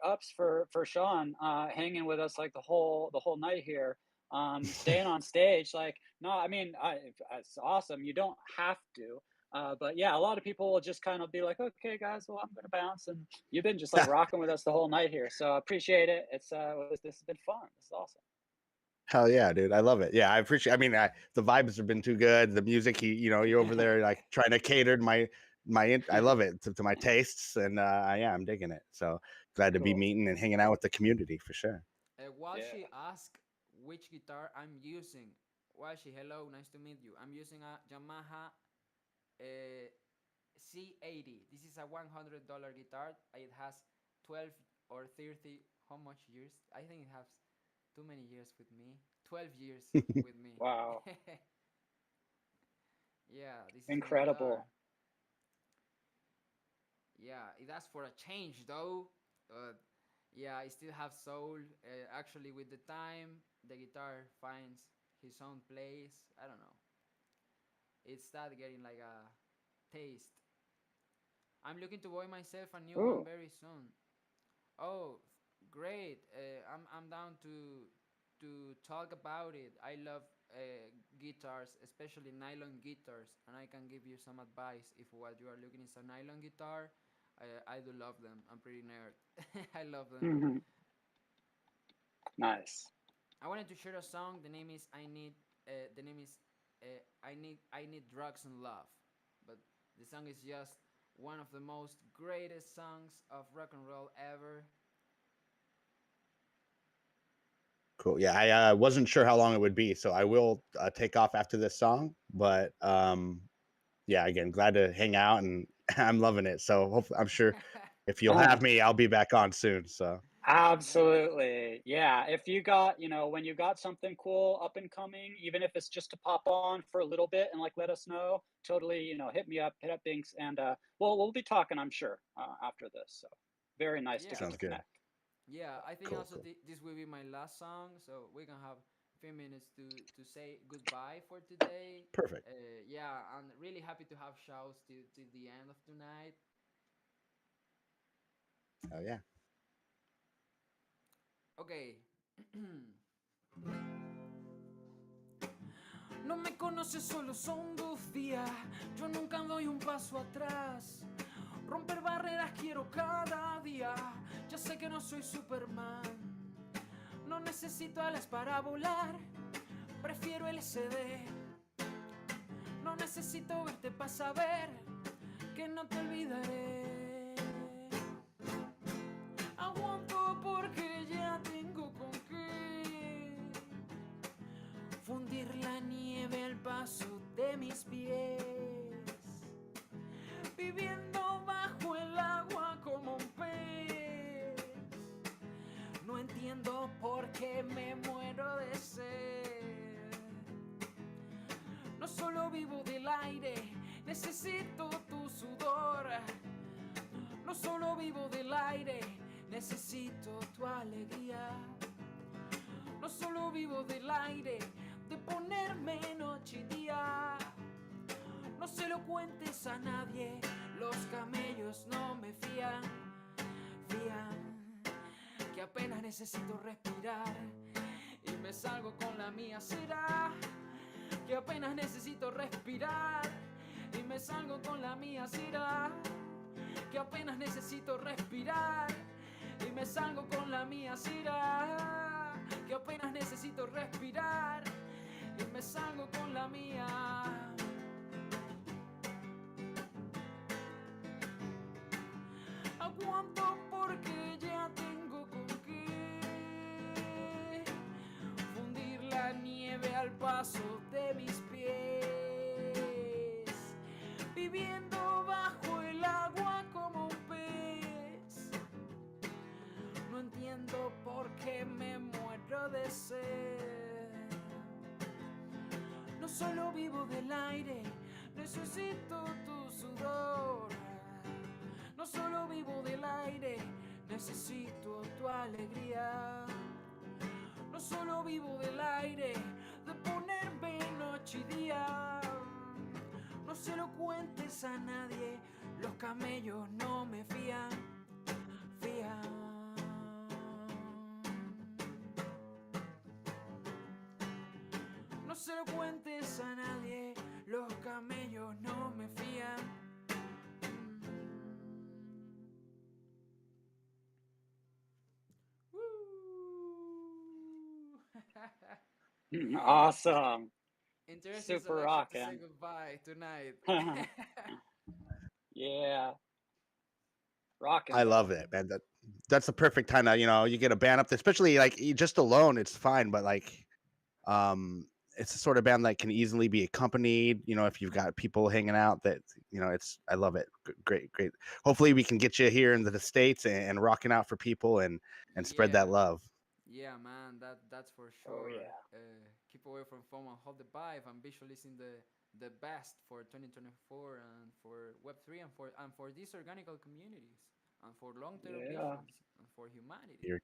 ups for Sean, hanging with us like the whole night here, staying on stage. Like, no, I mean, it's awesome. You don't have to, but yeah, a lot of people will just kind of be like, okay, guys, well, I'm gonna bounce, and you've been just like rocking with us the whole night here, so I appreciate it. This has been fun. This is awesome. Hell yeah, dude. I love it. Yeah, I appreciate I mean, the vibes have been too good. The music, you're over there like trying to cater to I love it to my tastes and yeah, I'm digging it. So glad to be Cool. meeting and hanging out with the community for sure. While Yeah. she asked which guitar I'm using, Washi, hello, nice to meet you. I'm using a Yamaha uh, C80. This is a $100 guitar. It has 12 or 30, how much years? I think it has too many years with me. 12 years with me. Wow. Yeah, this is my guitar. Incredible. Yeah, it asks for a change though. Yeah, I still have soul. Actually, with the time, the guitar finds his own place. I don't know. It started getting like a taste. I'm looking to buy myself a new one Ooh. very soon. Oh, great! I'm down to talk about it. I love guitars, especially nylon guitars, and I can give you some advice if what you are looking is a nylon guitar. I do love them. I'm pretty nerd. I love them. Mhm. Nice. I wanted to share a song. The name is I need. The name is I need drugs and love, but the song is just one of the most greatest songs of rock and roll ever. Cool. Yeah, I wasn't sure how long it would be, so I will take off after this song. But yeah, again, glad to hang out, and I'm loving it. So hopefully, I'm sure if you'll have me, I'll be back on soon. So Nice. Absolutely. Yeah. If you got, when you got something cool up and coming, even if it's just to pop on for a little bit and like let us know, totally, hit me up, hit up Binks, and we'll be talking, I'm sure, after this. So very nice to Yeah, sounds good. connect. yeah. I think Cool, also cool, this will be my last song, so we can have a few minutes to say goodbye for today. perfect. Yeah, I'm really happy to have shows to the end of tonight. Oh yeah. Okay. No me conoces, solo son 2 días. Yo nunca doy un paso atrás. Romper barreras quiero cada día. Ya sé que no soy Superman. No necesito alas para volar. Prefiero el SD. No necesito verte para saber que no te olvidaré. Aguanto porque ya tengo con qué fundir la nieve al paso de mis pies, viviendo bajo el agua como un pez. No entiendo por qué me muero de sed. No solo vivo del aire, necesito tu sudor. No solo vivo del aire, necesito tu alegría. No solo vivo del aire, de ponerme noche y día. No se lo cuentes a nadie, los camellos no me fían. Fían que apenas necesito respirar y me salgo con la mía. Será que apenas necesito respirar y me salgo con la mía. Será que apenas necesito respirar y me salgo con la mía. Será que apenas necesito respirar y me salgo con la mía. Aguanto porque ya tengo con qué fundir la nieve al paso de mis pies, viviendo bajo el agua como un pez. No entiendo por qué me muero de sed. No solo vivo del aire, necesito tu sudor. No solo vivo del aire, necesito tu alegría. No solo vivo del aire, de ponerme noche y día. No se lo cuentes a nadie, los camellos no me fían. Fían. No se lo cuentes a nadie, los camellos no me fían. Woo! Awesome. Interesting Super selection to say rockin'. goodbye tonight. Yeah. Rocking, I bro. love it, man. That's the perfect time that, you get a band up there, especially like just alone, it's fine, but like it's the sort of band that can easily be accompanied, if you've got people hanging out that, it's I love it. Great, great. Hopefully we can get you here into the States and rocking out for people and spread that Yeah, love. yeah, man, that's for Oh sure. yeah. Keep away from FOMO and hold the vibe. I'm visualizing the best for 2024 and for Web3 and for these organical communities and for long-term Yeah. visions and for humanity. Here.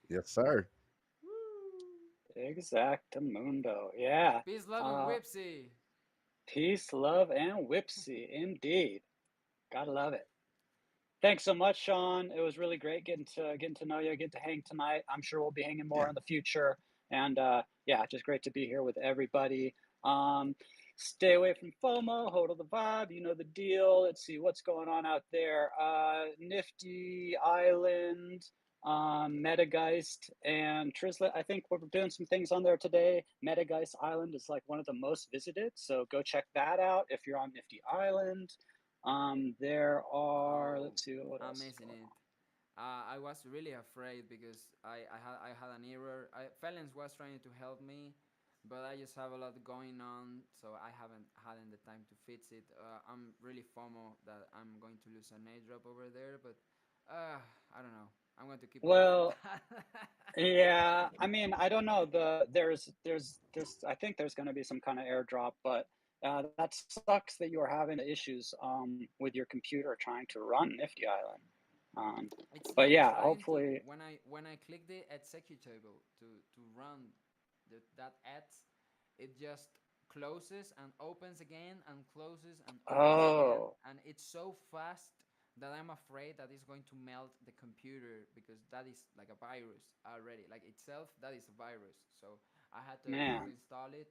Yes, sir. Woo! Exactamundo. Yeah. Peace, love, and Uh, whipsy. peace, love, and whipsy. Indeed. Gotta love it. Thanks so much, Sean. It was really great getting to know you, get to hang tonight. I'm sure we'll be hanging more Yeah. in the future. And yeah, just great to be here with everybody. Um, stay away from FOMO, hold the vibe, you know the deal. Let's see what's going on out there. Nifty Island, Metageist, and Trislet. I think we're doing some things on there today. Metageist Island is like one of the most visited, so go check that out if you're on Nifty Island. There are, Oh, let's see what I'm else is missing going it. on. I was really afraid because I had an error. Felens was trying to help me, but I just have a lot going on, so I haven't had the time to fix it. I'm really FOMO that I'm going to lose an airdrop over there, but I don't know. I'm going to keep away from Well, that. yeah, I mean, I don't know. There's I think there's going to be some kind of airdrop, but that sucks that you are having the issues with your computer trying to run Nifty Island. Um, It's but not yeah, trying to hopefully, when I click the executable to run that ads, it just closes and opens again and closes and opens again, oh and it's so fast that I'm afraid that it's going to melt the computer because that is like a virus already, like itself that is a virus. So I had to man, uninstall it,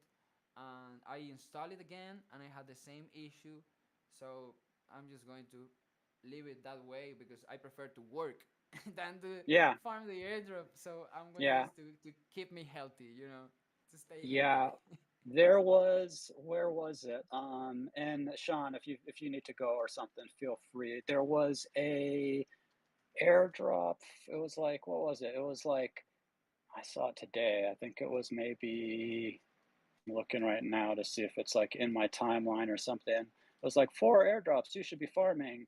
and I installed it again and I had the same issue. So I'm just going to leave it that way because I prefer to work than to yeah, farm the airdrop. So I'm going yeah, just to keep me healthy, to stay healthy. yeah. There was, where was it? And Sean, if you need to go or something, feel free. There was a airdrop. It was like, what was it? It was like, I saw it today. I think it was maybe, I'm looking right now to see if it's like in my timeline or something. It was like 4 airdrops you should be farming.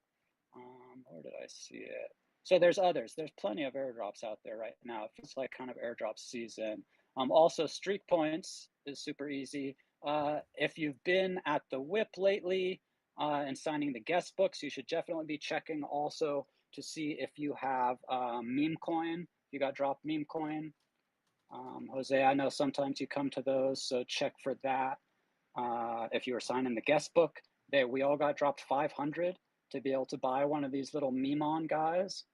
Where did I see it? So there's others. There's plenty of airdrops out there right now. It feels like kind of airdrop season. Also, streak points is super easy. If you've been at the whip lately and signing the guest books, you should definitely be checking also to see if you have meme coin. If you got dropped meme coin, Jose, I know sometimes you come to those, so check for that. If you were signing the guest book, we all got dropped 500 to be able to buy one of these little meme guys,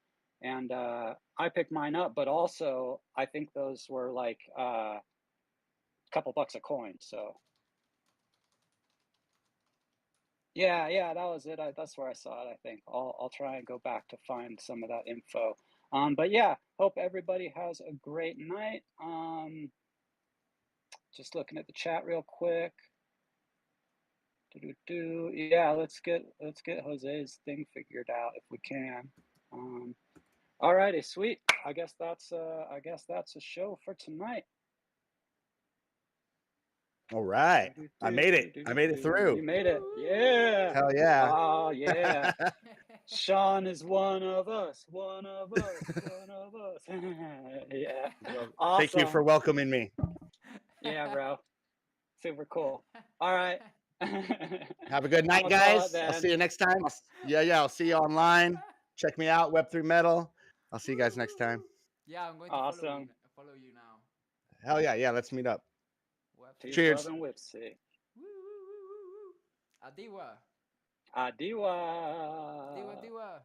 and I picked mine up. But also, I think those were like a couple bucks a coin. So yeah, that was it. That's where I saw it. I think I'll try and go back to find some of that info. But yeah, hope everybody has a great night. Just looking at the chat real quick. Yeah, let's get Jose's thing figured out if we can. All righty, sweet. I guess that's a show for tonight. All right. I made it. I made it through. You made it. Yeah. Hell yeah. Oh yeah. Sean is one of us. One of us. One of us. Yeah. Well, Awesome. thank you for welcoming me. Yeah, bro. Super cool. All right. Have a good night, I'ma call it guys. I'll then. see you next time. I'll see you online. Check me out, Web3 Metal. I'll see you guys next time. Yeah, I'm going to Awesome. follow you now. Hell yeah. Yeah, let's meet up. Peace, Cheers. love, and whipsy. Adiwa. Adiwa. Diwa.